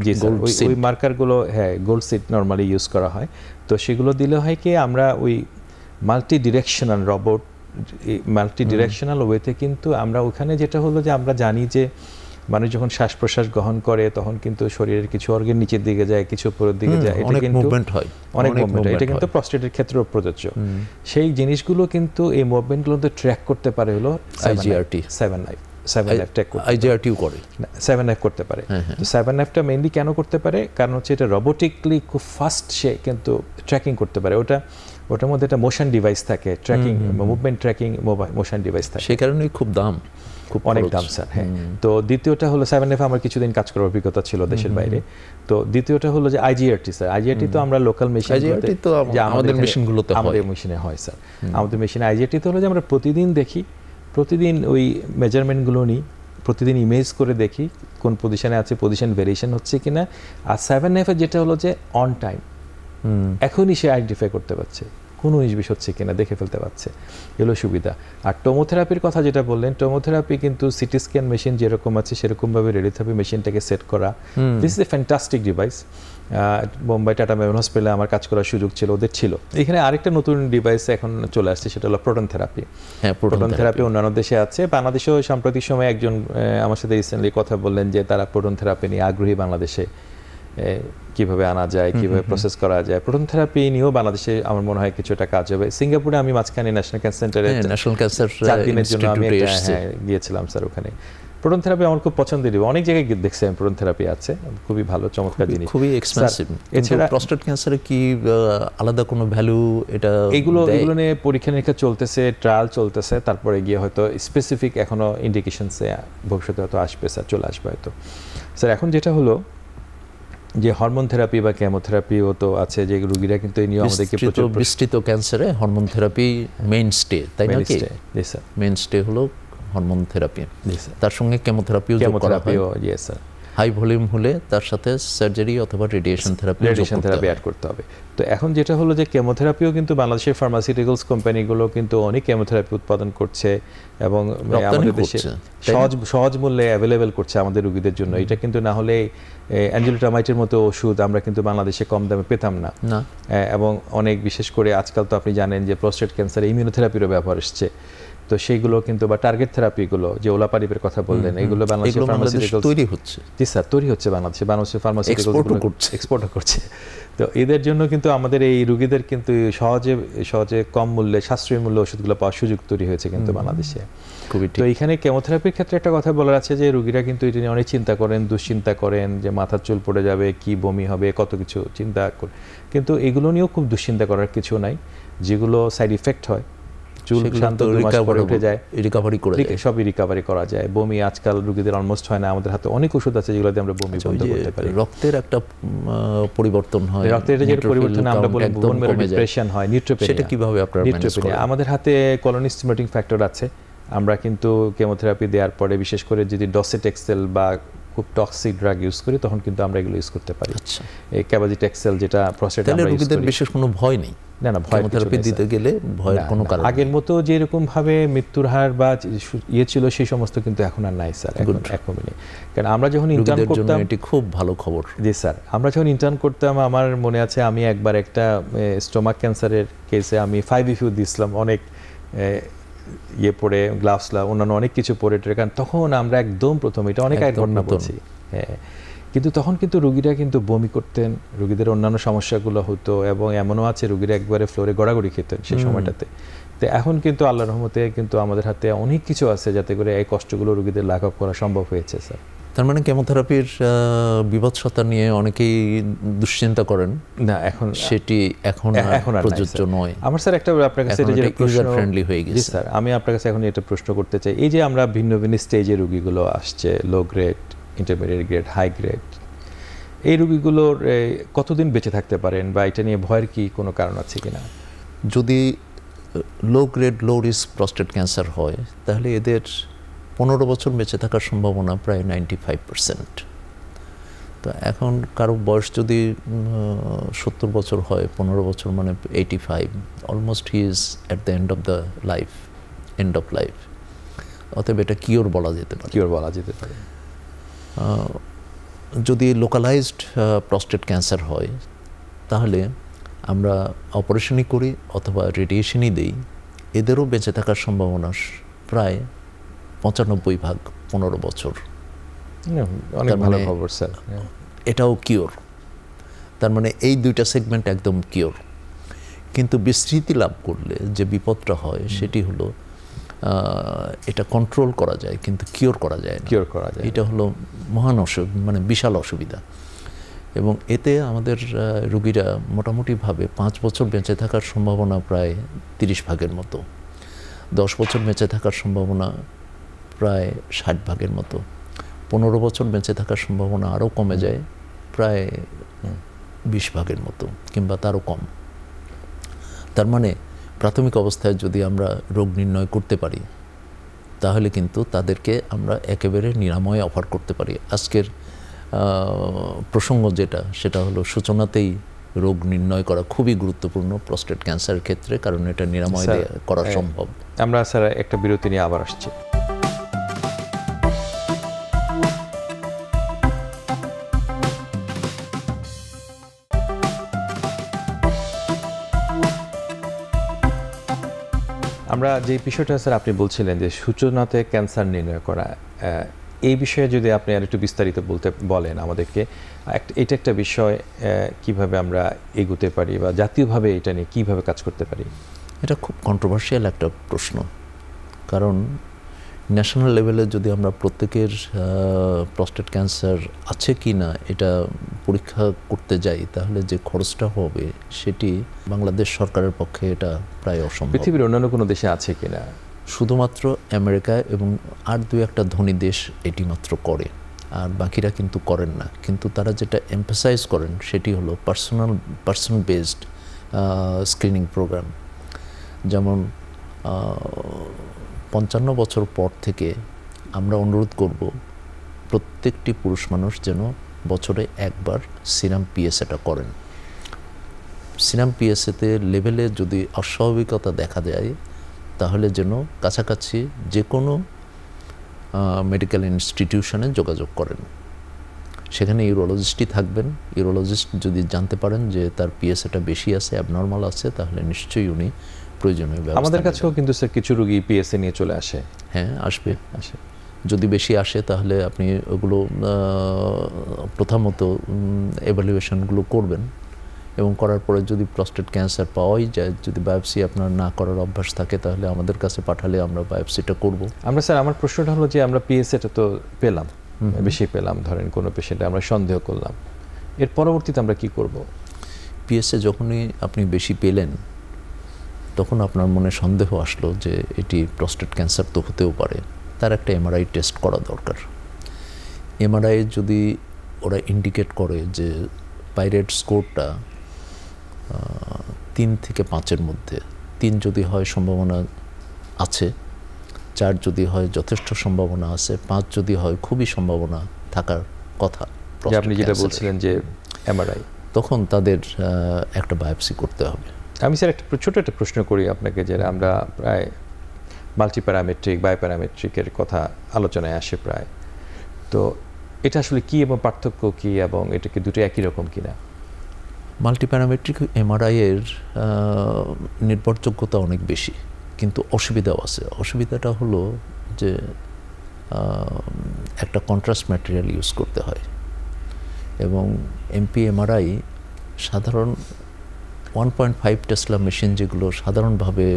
ওই মার্কারগুলো হ্যাঁ গোল্ড সিট নরমালি ইউজ করা হয়। তো সেগুলো দিলে হয় কি, আমরা ওই multi directional robot, multi directional ওয়েতে কিন্তু আমরা ওখানে যেটা হলো যে আমরা জানি যে মানুষ যখন শ্বাস প্রশ্বাস গ্রহণ করে তখন কিন্তু শরীরের কিছু অর্গান নিচের দিকে যায়, কিছু উপরের দিকে যায়, এটা কিন্তু মুভমেন্ট হয়, অনেক মুভমেন্ট, এটা কিন্তু প্রস্টেটের ক্ষেত্রেও প্রযোজ্য। সেই জিনিসগুলো কিন্তু এই মুভমেন্টগুলো ট্র্যাক করতে পারে হলো আইজিআরটি, 7 নাইফ ট্র্যাক করতে, আইজিআরটিও করে, 7 নাইফ করতে পারে। তো 7 নাইফটা মেইনলি কেন করতে পারে, কারণ হচ্ছে এটা রোবোটিকলি খুব ফাস্ট সে কিন্তু ট্র্যাকিং করতে পারে। ওটা ওটার মধ্যে একটা মোশন ডিভাইস থাকে, tracking movement tracking motion device থাকে, সেই কারণেই খুব দাম, খুব অনেক দাম স্যার। হ্যাঁ, তো দ্বিতীয়টা হলো 7F আমার কিছুদিন কাজ করার অভিজ্ঞতা ছিল দেশের বাইরে। তো দ্বিতীয়টা হলো যে IGRT স্যার, IGRT তো আমরা লোকাল মেশিন, আমাদের মেশিনগুলোতে হয়, আমাদের মেশিনে হয় স্যার, আমাদের মেশিনে IGRT তো হলো যে আমরা প্রতিদিন দেখি, প্রতিদিন ওই মেজারমেন্টগুলো নিই, প্রতিদিন ইমেজ করে দেখি কোন পজিশনে আছে, পজিশন ভেরিয়েশন হচ্ছে কিনা। আর 7F এর যেটা হলো যে অন টাইম, এখনই সে আইডেন্টিফাই করতে পারছে কোন 19-20 হচ্ছে কিনা, দেখে ফেলতে পারছে, এগুলো সুবিধা। আর টোমোথেরাপির কথা যেটা বললেন, টোমোথেরাপি কিন্তু সিটি স্ক্যান মেশিন যেরকম আছে সেরকমভাবে রেডিওথেরাপি মেশিনটাকে সেট করা, this is a fantastic device. Bombay tata Memon হসপিটালে আমার কাজ করার সুযোগ ছিল, ওদের ছিল। এখানে আরেকটা নতুন ডিভাইস এখন চলে আসছে, সেটা হলো প্রোটন থেরাপি। প্রোটন থেরাপি অন্যান্য দেশে আছে, বাংলাদেশেও সাম্প্রতিক সময় একজন আমার সাথে রিসেন্টলি কথা বললেন যে তারা প্রোটন থেরাপি নিয়ে আগ্রহী, বাংলাদেশে কিভাবে আনা যায়, কিভাবে প্রসেস করা যায়। প্রোটন থেরাপি নিয়েও বাংলাদেশে আমার মনে হয় কিছুটা কাজ হবে। সিঙ্গাপুরে আমি মাঝখানে ন্যাশনাল ক্যান্সার সেন্টারে 4 দিনের জন্য আমি গিয়েছিলাম স্যার। ওখানে প্রোটন থেরাপি আমার খুব পছন্দের, অনেক জায়গায় দেখছি আমি প্রোটন থেরাপি আছে, খুবই ভালো, চমৎকার জিনিস, খুবই এক্সপেন্সিভ। এছাড়া প্রস্টেট ক্যান্সারে কি আলাদা কোনো ভ্যালু, এটা এগুলো নিয়ে পরীক্ষা নিরীক্ষা চলতেছে, ট্রায়াল চলতেছে, তারপরে গিয়ে হয়তো স্পেসিফিক এখনো ইন্ডিকেশনসে ভবিষ্যতে হয়তো আসবে স্যার, চলে আসবে হয়তো স্যার। এখন যেটা হলো যে হরমোন থেরাপি বা কেমোথেরাপিও তো আছে, যে রোগীরা কিন্তু এই নিয়ে আমাদেরকে প্রচুর বিস্তৃত ক্যান্সারে হরমোন থেরাপি মেইন স্টে, তাই না? কি মেইন স্টে হলো হরমোন থেরাপি, তার সঙ্গে কেমোথেরাপিও যোগ করা হয়। ইয়েস স্যার, হাই ভলিউম হলে তার সাথে সার্জারি অথবা রেডিয়েশন থেরাপি অ্যাড করতে হবে। তো এখন যেটা হলো যে কেমোথেরাপিও কিন্তু বাংলাদেশের ফার্মাসিউটিক্যালস কোম্পানিগুলো কিন্তু অনেক কেমোথেরাপি উৎপাদন করছে এবং আমাদের দেশে সহজ মূল্যে অ্যাভেলেবেল করছে আমাদের রোগীদের জন্য। এটা কিন্তু না হলে অ্যাঞ্জেলোটামাইটের মতো ওষুধ আমরা কিন্তু বাংলাদেশে কম দামে পেতাম না। এবং অনেক, বিশেষ করে আজকাল তো আপনি জানেন যে প্রস্টেট ক্যান্সারে ইমিউনোথেরাপিরও ব্যবহার এসছে, তো সেইগুলো কিন্তু বা টার্গেট থেরাপিগুলো যে ওলাপারিবের কথা বললেন, এগুলো বাংলাদেশের ফার্মাসিউটিক্যালস তৈরি হচ্ছে। জি স্যার, তৈরি হচ্ছে বাংলাদেশের ফার্মাসিউটিক্যালস এক্সপোর্টও করছে। তো এদের জন্য কিন্তু আমাদের এই রোগীদের কিন্তু সহজে কম মূল্যে, সাশ্রয়ী মূল্যে ওষুধগুলো পাওয়ার সুযোগ তৈরি হয়েছে কিন্তু বাংলাদেশে। তো এখানে কেমোথেরাপির ক্ষেত্রে একটা কথা বলার আছে যে রোগীরা কিন্তু এটা নিয়ে অনেক চিন্তা করেন, দুশ্চিন্তা করেন যে মাথার চুল পড়ে যাবে, কি বমি হবে, কত কিছু চিন্তা করে, কিন্তু এগুলো নিয়েও খুব দুশ্চিন্তা করার কিছু নাই। যেগুলো সাইড ইফেক্ট হয়, চুল শান্ত 2 মাস পরে উঠে যায়, সবই রিকভারি করা যায়। বমি আজকাল রোগীদের অলমোস্ট হয় না, আমাদের হাতে অনেক ওষুধ আছে যেগুলো দিয়ে আমরা বমি বন্ধ করতে পারি। রক্তের একটা পরিবর্তন হয়, রক্তের যে পরিবর্তন আমরা বলি বোন ম্যারো ডিপ্রেশন হয়, নিউট্রোপেনিয়া। সেটা কিভাবে আপনারা ম্যানেজ করেন? আমাদের হাতে কলোনি স্টিমুলেটিং ফ্যাক্টর আছে। আমরা কিন্তু কেমোথেরাপি দেওয়ার পরে বিশেষ করে যদি ডসেটেক্সেল বা খুব টক্সিক ড্রাগ ইউজ করি তখন কিন্তু আমরা এগুলো ইউজ করতে পারি। এই ক্যাবাজিটেক্সেল যেটা প্রস্টেটে আমরা ইউজ করি, বিশেষ কোনো ভয় নেই। না, ভয় থেরাপি দিতে গেলে ভয়ের কোনো কারণ নেই। আগের মতো যেরকম ভাবে মৃত্যুর হার বা ছিল সেই সমস্ত কিন্তু এখন আর নাই স্যার, এখন নেই। কারণ আমরা যখন ইন্টার্ন করতাম, এটি খুব ভালো খবর। জি স্যার, আমরা যখন ইন্টার্ন করতাম, আমার মনে আছে আমি একবার একটা স্টোমাক ক্যান্সারের কেসে আমি 5FU দিয়েছিলাম, অনেক পরে গ্লাভস অন্যান্য অনেক কিছু পরে, কারণ তখন আমরা একদম প্রথম, এটা অনেক আগের ঘটনা বলছি, হ্যাঁ, কিন্তু তখন কিন্তু রোগীরা কিন্তু বমি করতেন, রোগীদের অন্যান্য সমস্যাগুলো হতো, এবং এমনও আছে রোগীরা একবারে ফ্লোরে গড়াগড়ি খেতেন সেই সময়টাতে। তো এখন কিন্তু আল্লাহর রহমতে কিন্তু আমাদের হাতে অনেক কিছু আছে যাতে করে এই কষ্টগুলো রোগীদের লাঘব করা সম্ভব হয়েছে স্যার। তার মানে কেমোথেরাপির বিভৎসতা নিয়ে অনেকেই দুশ্চিন্তা করেন না, এখন সেটি এখন প্রযোজ্য নয়। আমার স্যার একটা আপনার কাছে ইউজার ফ্রেন্ডলি হয়ে গেছে স্যার, আমি আপনার কাছে এখন এটা প্রশ্ন করতে চাই, এই যে আমরা ভিন্ন ভিন্ন স্টেজে রোগীগুলো আসছে, low grade, intermediate grade, high grade, এই রোগীগুলোর কতদিন বেঁচে থাকতে পারেন বা এটা নিয়ে ভয়ের কি কোনো কারণ আছে কিনা? যদি low grade low risk prostate cancer হয় তাহলে এদের 15 বছর বেঁচে থাকার সম্ভাবনা প্রায় 95%। তো এখন কারো বয়স যদি 70 বছর হয়, 15 বছর মানে 85, almost he is at the end of life. অতএব এটা কিওর বলা যেতে পারে। যদি লোকালাইজড প্রস্টেট ক্যান্সার হয় তাহলে আমরা অপারেশনই করি অথবা রেডিয়েশনই দেই, এদেরও বেঁচে থাকার সম্ভাবনা প্রায় 95 15 বছর। অনেক ভালো খবর স্যার। এটাও কিওর, তার মানে এই দুইটা সেগমেন্ট একদম কিওর। কিন্তু বিস্তৃতি লাভ করলে যে বিপদটা হয় সেটি হলো এটা কন্ট্রোল করা যায় কিন্তু কিওর করা যায় না। কিওর করা যায়, এটা হলো মহান মানে বিশাল অসুবিধা। এবং এতে আমাদের রোগীরা মোটামুটিভাবে 5 বছর বেঁচে থাকার সম্ভাবনা প্রায় 30% মতো, 10 বছর বেঁচে থাকার সম্ভাবনা প্রায় 60% মতো, 15 বছর বেঁচে থাকার সম্ভাবনা আরও কমে যায় প্রায় 20% মতো কিংবা তারও কম। তার মানে প্রাথমিক অবস্থায় যদি আমরা রোগ নির্ণয় করতে পারি তাহলে কিন্তু তাদেরকে আমরা একেবারে নিরাময় অফার করতে পারি। আজকের প্রসঙ্গ সেটা হলো সূচনাতেই রোগ নির্ণয় করা খুবই গুরুত্বপূর্ণ প্রস্টেট ক্যান্সারের ক্ষেত্রে, কারণ এটা নিরাময় করা সম্ভব। আমরা স্যার একটা বিরতি নিয়ে আবার আসছি। আমরা যে বিষয়টা স্যার আপনি বলছিলেন যে সূচনাতে ক্যান্সার নির্ণয় করা, এই বিষয়ে যদি আপনি আর একটু বিস্তারিত বলেন আমাদেরকে, এটা একটা বিষয় কিভাবে আমরা এগোতে পারি বা জাতীয়ভাবে এটা নিয়ে কিভাবে কাজ করতে পারি? এটা খুব কন্ট্রোভার্সিয়াল একটা প্রশ্ন, কারণ ন্যাশনাল লেভেলে যদি আমরা প্রত্যেকের প্রস্টেট ক্যান্সার আছে কি না এটা পরীক্ষা করতে যাই তাহলে যে খরচটা হবে সেটি বাংলাদেশ সরকারের পক্ষে এটা প্রায় অসম্ভব। পৃথিবীর অন্যান্য কোনো দেশে আছে কিনা? শুধুমাত্র আমেরিকা এবং আর 2-1টা ধনী দেশ এটি মাত্র করে, আর বাকিরা কিন্তু করেন না। কিন্তু তারা যেটা এমফাসাইজ করেন সেটি হলো পার্সন বেসড স্ক্রিনিং প্রোগ্রাম। যেমন 55 বছর পর থেকে আমরা অনুরোধ করব প্রত্যেকটি পুরুষ মানুষ যেন বছরে একবার সিরাম পিএসএটা করেন। সিরাম পিএসএতে লেভেলে যদি অস্বাভাবিকতা দেখা যায় তাহলে যেন কাছাকাছি যে কোনো মেডিকেল ইনস্টিটিউশনে যোগাযোগ করেন। সেখানে ইউরোলজিস্টই থাকবেন। ইউরোলজিস্ট যদি জানতে পারেন যে তার পিএসএটা বেশি আছে, অ্যাবনর্মাল আছে, তাহলে নিশ্চয়ই উনি প্রয়োজনীয় ব্যবস্থা। আমাদের কাছেও কিন্তু স্যার কিছু রোগী পিএসএ নিয়ে চলে আসে। হ্যাঁ, আসবে। যদি বেশি আসে তাহলে আপনি ওগুলো প্রথমত এভালুয়েশনগুলো করবেন এবং করার পরে যদি প্রস্টেট ক্যান্সার পাওয়াই যায়, যদি বায়োপসি আপনার না করার অভ্যাস থাকে তাহলে আমাদের কাছে পাঠালে আমরা বায়োপসিটা করব। আমরা স্যার, আমার প্রশ্নটা হলো যে আমরা পিএসএটা তো পেলাম, বেশি পেলাম, ধরেন কোনো পেশেন্টে আমরা সন্দেহ করলাম, এর পরবর্তীতে আমরা কি করব? পিএসএ যখনই আপনি বেশি পেলেন তখন আপনার মনে সন্দেহ আসলো যে এটি প্রস্টেট ক্যান্সার তো হতেও পারে, তার একটা এমআরআই টেস্ট করা দরকার। এমআরআই যদি ওরা ইন্ডিকেট করে যে পাইরেট স্কোরটা 3 থেকে 5-এর মধ্যে, 3 যদি হয় সম্ভাবনা আছে, 4 যদি হয় যথেষ্ট সম্ভাবনা আছে, 5 যদি হয় খুবই সম্ভাবনা থাকার কথা, আপনি যেটা বলছিলেন যে এমআরআই, তখন তাদের একটা বায়োপসি করতে হবে। আমি স্যার একটা ছোট একটা প্রশ্ন করি আপনাকে, যে আমরা প্রায় মাল্টিপ্যারামেট্রিক বায়োপ্যারামেট্রিকের কথা আলোচনায় আসে প্রায়, তো এটা আসলে কি এবং পার্থক্য কি, এবং এটা কি দুটো একই রকম কিনা? মাল্টিপ্যারামেট্রিক এমআরআই এর নির্ভরযোগ্যতা অনেক বেশি, কিন্তু অসুবিধাও আছে। অসুবিধাটা হলো যে একটা কন্ট্রাস্ট ম্যাটেরিয়াল ইউজ করতে হয় এবং এমপি এমআরআই সাধারণ 1.5 টেসলা মেশিন যেগুলো সাধারণভাবে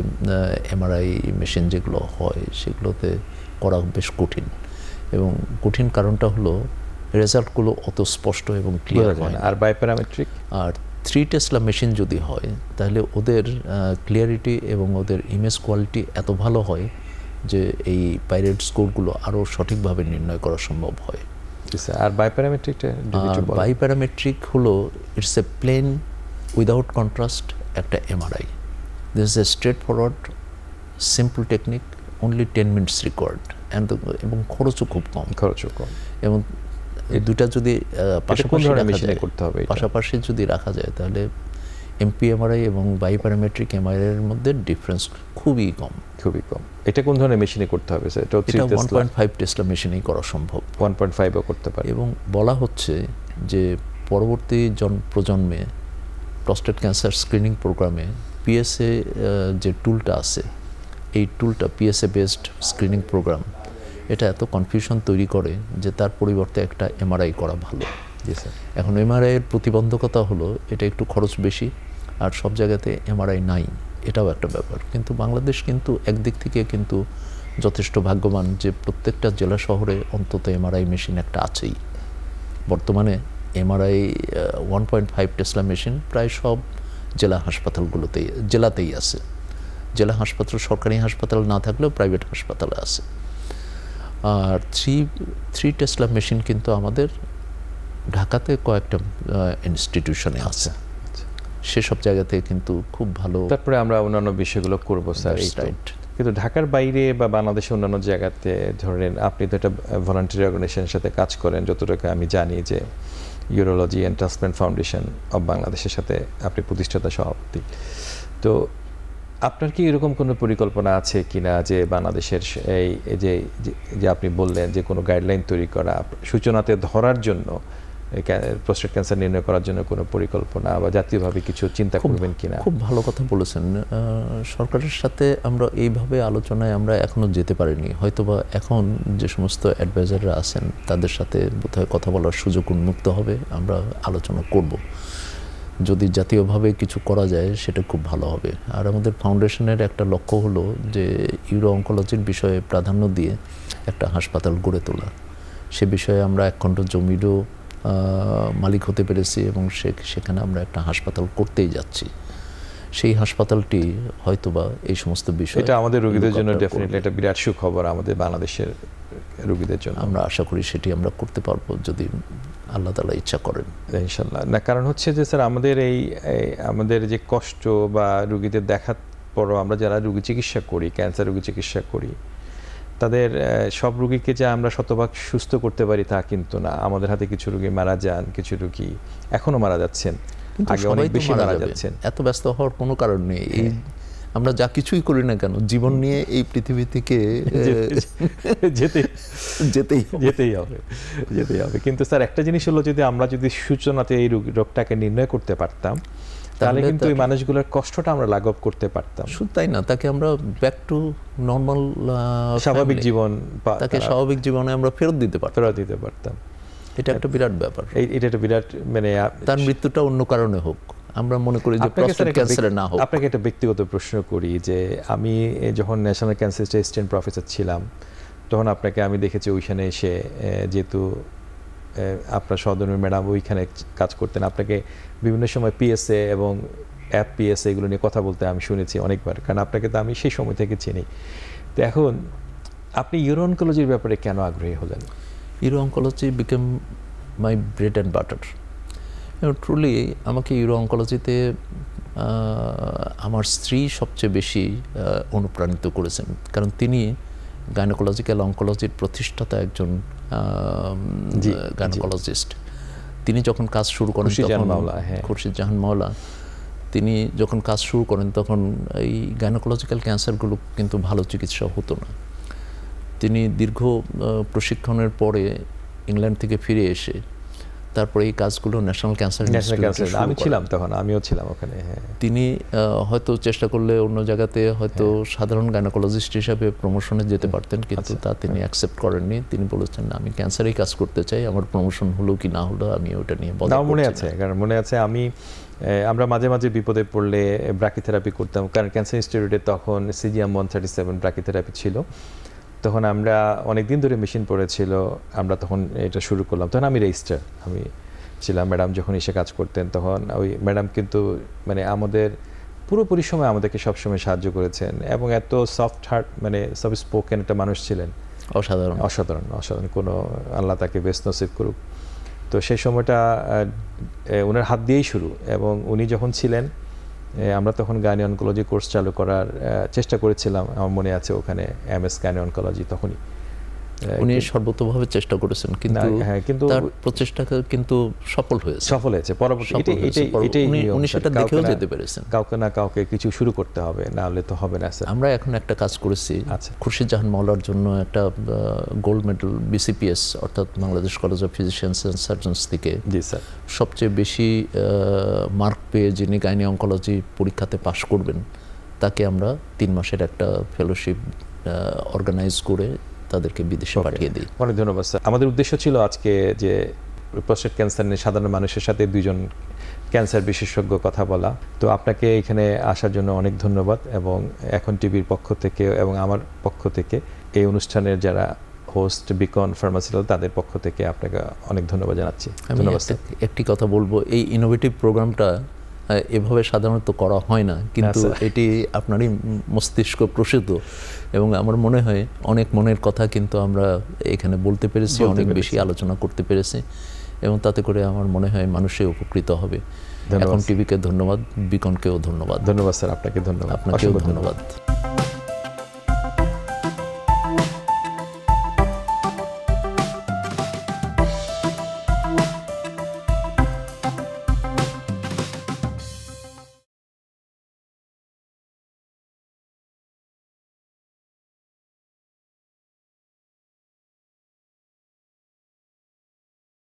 এমআরআই মেশিন যেগুলো হয় সেগুলোতে করা বেশ কঠিন, এবং কঠিন কারণটা হলো রেজাল্টগুলো অত স্পষ্ট এবং ক্লিয়ার হয় না। আর বায়োপ্যারামেট্রিক আর 3 টেসলা মেশিন যদি হয় তাহলে ওদের ক্লিয়ারিটি এবং ওদের ইমেজ কোয়ালিটি এত ভালো হয় যে এই পাইরেট স্কোরগুলো আরও সঠিকভাবে নির্ণয় করা সম্ভব হয়। আর বায়োপ্যারামেট্রিকটা, বায়োপ্যারামেট্রিক হলো it's a plain without contrast একটা MRI. This is a straightforward simple technique, only 10 minutes required, এবং খরচও খুব কম। এবং এই দুটা যদি পাশাপাশি যদি রাখা যায় তাহলে এমপি এমআরআই এবং বায়োপ্যারামেট্রিক এমআরআই এর মধ্যে ডিফারেন্স খুবই কম। এটা কোন ধরনের মেশিনে করতে হবে স্যার? এটা 1.5 টেসলা মেশিনেই করা সম্ভব। 1.5ও করতে পারে। এবং বলা হচ্ছে যে পরবর্তী প্রজন্মে প্রস্টেট ক্যান্সার স্ক্রিনিং প্রোগ্রামে পিএসএ যে টুলটা আছে, এই টুলটা পিএসএ বেসড স্ক্রিনিং প্রোগ্রাম, এটা এত কনফিউশন তৈরি করে যে তার পরিবর্তে একটা এমআরআই করা ভালো। এখন এমআরআইয়ের প্রতিবন্ধকতা হলো এটা একটু খরচ বেশি, আর সব জায়গাতে এমআরআই নাই, এটাও একটা ব্যাপার। কিন্তু বাংলাদেশ কিন্তু একদিক থেকে কিন্তু যথেষ্ট ভাগ্যবান যে প্রত্যেকটা জেলা শহরে অন্তত এমআরআই মেশিন একটা আছেই। বর্তমানে এমআরআই 1.5 টেসলা মেশিন প্রায় সব জেলাতেই আছে। জেলা হাসপাতাল, সরকারি হাসপাতাল না থাকলেও প্রাইভেট হাসপাতালে আছে। আর থ্রি টেসলা মেশিন কিন্তু আমাদের ঢাকাতে কয়েকটা ইনস্টিটিউশনে আছে। সেসব জায়গাতে কিন্তু খুব ভালো। তারপরে আমরা অন্যান্য বিষয়গুলো করবো স্যার। কিন্তু ঢাকার বাইরে বা বাংলাদেশের অন্যান্য জায়গাতে ধরেন আপনি তো একটা ভলান্টারি অর্গানাইজেশনের সাথে কাজ করেন, যতটুকু আমি জানি যে urology and transplant foundation of বাংলাদেশের সাথে আপনি প্রতিষ্ঠাতা সভাপতি। তো আপনার কি এরকম কোনো পরিকল্পনা আছে কিনা যে বাংলাদেশের এই যে আপনি বললেন যে কোনো গাইডলাইন তৈরি করা, সূচনাতে ধরার জন্য প্রস্টেট ক্যান্সার নির্ণয় করার জন্য কোনো পরিকল্পনা বা জাতীয়ভাবে কিছু চিন্তা করবেন কিনা? খুব ভালো কথা বলেছেন। সরকারের সাথে আমরা এইভাবে আলোচনায় আমরা এখনো যেতে পারিনি। হয়তোবা এখন যে সমস্ত অ্যাডভাইজাররা আছেন তাদের সাথে বোধহয় কথা বলার সুযোগ উন্মুক্ত হবে, আমরা আলোচনা করব। যদি জাতীয়ভাবে কিছু করা যায় সেটা খুব ভালো হবে। আর আমাদের ফাউন্ডেশনের একটা লক্ষ্য হলো যে ইউরো অঙ্কোলজির বিষয়ে প্রাধান্য দিয়ে একটা হাসপাতাল গড়ে তোলা। সে বিষয়ে আমরা 1 খণ্ড জমিরও মালিক হতে পেরেছি এবং সেখানে আমরা একটা হাসপাতাল করতেই যাচ্ছি। সেই হাসপাতালটি হয়তোবা এই সমস্ত বিষয়, এটা আমাদের রোগীদের জন্য ডেফিনেটলি একটা বিরাট সুখবর, আমাদের বাংলাদেশের রোগীদের জন্য। আমরা আশা করি সেটি আমরা করতে পারবো যদি আল্লাহ তাআলা ইচ্ছা করেন ইনশাআল্লাহ। না, কারণ হচ্ছে যে স্যার আমাদের যে কষ্ট বা রোগীদের দেখার পরও আমরা যারা রোগী চিকিৎসা করি, ক্যান্সার রোগী চিকিৎসা করি, তাদের সব রোগীকে যে আমরা শতভাগ সুস্থ করতে পারি তা কিন্তু না। আমাদের হাতে কিছু রোগী মারা যান, কিছু রোগী এখনো মারা যাচ্ছেন, আগে অনেক বেশি মারা যাচ্ছেন। এত ব্যস্ত হওয়ার কোনো কারণ নেই। আমরা যা কিছুই করি না কেন, জীবন নিয়ে এই পৃথিবী থেকে যেতেই হবে। কিন্তু স্যার একটা জিনিস হলো, আমরা যদি সূচনাতে এই রোগটাকে নির্ণয় করতে পারতাম তাহলে কিন্তু এই মানুষগুলোর কষ্টটা আমরা লাঘব করতে পারতাম। শুধু তাই না, তাকে আমরা ব্যাক টু নর্মাল স্বাভাবিক জীবন, তাকে স্বাভাবিক জীবনে আমরা ফেরত দিতে পারতাম। এটা একটা বিরাট ব্যাপার। এটা একটা বিরাট, মানে তার মৃত্যুটা অন্য কারণে হোক, আমরা মনে করি যে প্রস্টেট ক্যান্সারে না হোক। আপনাকে একটা ব্যক্তিগত প্রশ্ন করি যে আমি যখন ন্যাশনাল ক্যান্সার অ্যাসিস্ট্যান্ট প্রফেসর ছিলাম তখন আপনাকে আমি দেখেছি ওইখানে এসে, যেহেতু আপনার সহধর্মী ম্যাডাম ওইখানে কাজ করতেন, আপনাকে বিভিন্ন সময় পিএসএ এবং অ্যাপ পিএসএ এগুলো নিয়ে কথা বলতে আমি শুনেছি অনেকবার, কারণ আপনাকে তো আমি সেই সময় থেকে চিনি। তো এখন আপনি ইউরো অনকোলজির ব্যাপারে কেন আগ্রহী হলেন? Euro oncology became my bread and butter. Truly আমাকে ইউরো অনকোলজিতে আমার স্ত্রী সবচেয়ে বেশি অনুপ্রাণিত করেছেন, কারণ তিনি গাইনোকোলজিক্যাল অনকোলজির প্রতিষ্ঠাতা একজন গাইনোকোলজিস্ট। তিনি যখন কাজ শুরু করেন খুরশিদ জাহান মাওলা, তিনি যখন কাজ শুরু করেন তখন এই গাইনোকোলজিক্যাল ক্যান্সারগুলো কিন্তু ভালো চিকিৎসা হতো না। তিনি দীর্ঘ প্রশিক্ষণের পরে ইংল্যান্ড থেকে ফিরে এসে তারপরে এই কাজগুলো ন্যাশনাল ক্যান্সার ইনস্টিটিউটে, আমি ছিলাম তখন, আমিও ছিলাম ওখানে। তিনি হয়তো চেষ্টা করলে অন্য জায়গাতে হয়তো সাধারণ গাইনোকোলজিস্ট হিসাবে প্রমোশনে যেতে পারতেন, কিন্তু তা তিনি অ্যাকসেপ্ট করেননি। তিনি বলেছেন আমি ক্যান্সারেই কাজ করতে চাই, আমার প্রমোশন হলো কি না হলো আমি ওটা নিয়ে মনে আছে। কারণ মনে আছে আমরা মাঝে মাঝে বিপদে পড়লে ব্রাকিথেরাপি করতাম, কারণ ক্যান্সার ইনস্টিটিউটে তখন সিজিএম 137 ব্রাকিথেরাপি ছিল। তখন আমরা অনেকদিন ধরে মেশিন পড়েছিল, আমরা তখন এটা শুরু করলাম। তখন আমি রেজিস্টার ছিলাম, ম্যাডাম যখন এসে কাজ করতেন তখন ওই ম্যাডাম কিন্তু মানে আমাদের পুরোপুরি সময় আমাদেরকে সবসময় সাহায্য করেছেন এবং এত সফট হার্ট, মানে সব স্পোকেন একটা মানুষ ছিলেন। অসাধারণ কোনো, আল্লাহ তাকে বেস্ট নসিব করুক। তো সেই সময়টা ওনার হাত দিয়েই শুরু, এবং উনি যখন ছিলেন আমরা তখন গাইনি অনকোলজি কোর্স চালু করার চেষ্টা করেছিলাম। আমার মনে আছে ওখানে এমএস গাইনি অনকোলজি তখনই উনি সর্বতোভাবে চেষ্টা করেছেন, কিন্তু তার প্রচেষ্টাকে কিন্তু সফল হয়েছে। পরবর্তীতে উনি সেটা দেখেও যেতে পেরেছেন। কাউকে না কাউকে কিছু শুরু করতে হবে, না হলে তো হবে না স্যার। আমরা এখন একটা কাজ করেছি খুরশিদ জাহান মাওলার জন্য, একটা গোল্ড মেডেল BCPS অর্থাৎ Bangladesh college of physicians and surgeons থেকে সবচেয়ে বেশি মার্ক পেয়ে যিনি গাইনি অনকোলজি পরীক্ষাতে পাশ করবেন তাকে আমরা 3 মাসের একটা ফেলোশিপ অর্গানাইজ করে তাদেরকে বিদেশে পাঠিয়ে দিই। অনেক ধন্যবাদ স্যার। আমাদের উদ্দেশ্য ছিল আজকে যে প্রস্টেট ক্যান্সার নিয়ে সাধারণ মানুষের সাথে 2জন ক্যান্সার বিশেষজ্ঞ কথা বলা। তো আপনাকে এখানে আসার জন্য অনেক ধন্যবাদ, এবং এখন টিভির পক্ষ থেকে এবং আমার পক্ষ থেকে এই অনুষ্ঠানের যারা হোস্ট বিকন ফার্মাসিউটিক্যাল তাদের পক্ষ থেকে আপনাকে অনেক ধন্যবাদ জানাচ্ছি। আমি একটি কথা বলবো, এই ইনোভেটিভ প্রোগ্রামটা এভাবে সাধারণত করা হয় না, কিন্তু এটি আপনারই মস্তিষ্ক প্রসূত এবং আমার মনে হয় অনেক মনের কথা কিন্তু আমরা এখানে বলতে পেরেছি, অনেক বেশি আলোচনা করতে পেরেছি এবং তাতে করে আমার মনে হয় মানুষই উপকৃত হবে। এখন টিভিকে ধন্যবাদ, বিকনকেও ধন্যবাদ। ধন্যবাদ স্যার, আপনাকে ধন্যবাদ। আপনাকেও ধন্যবাদ।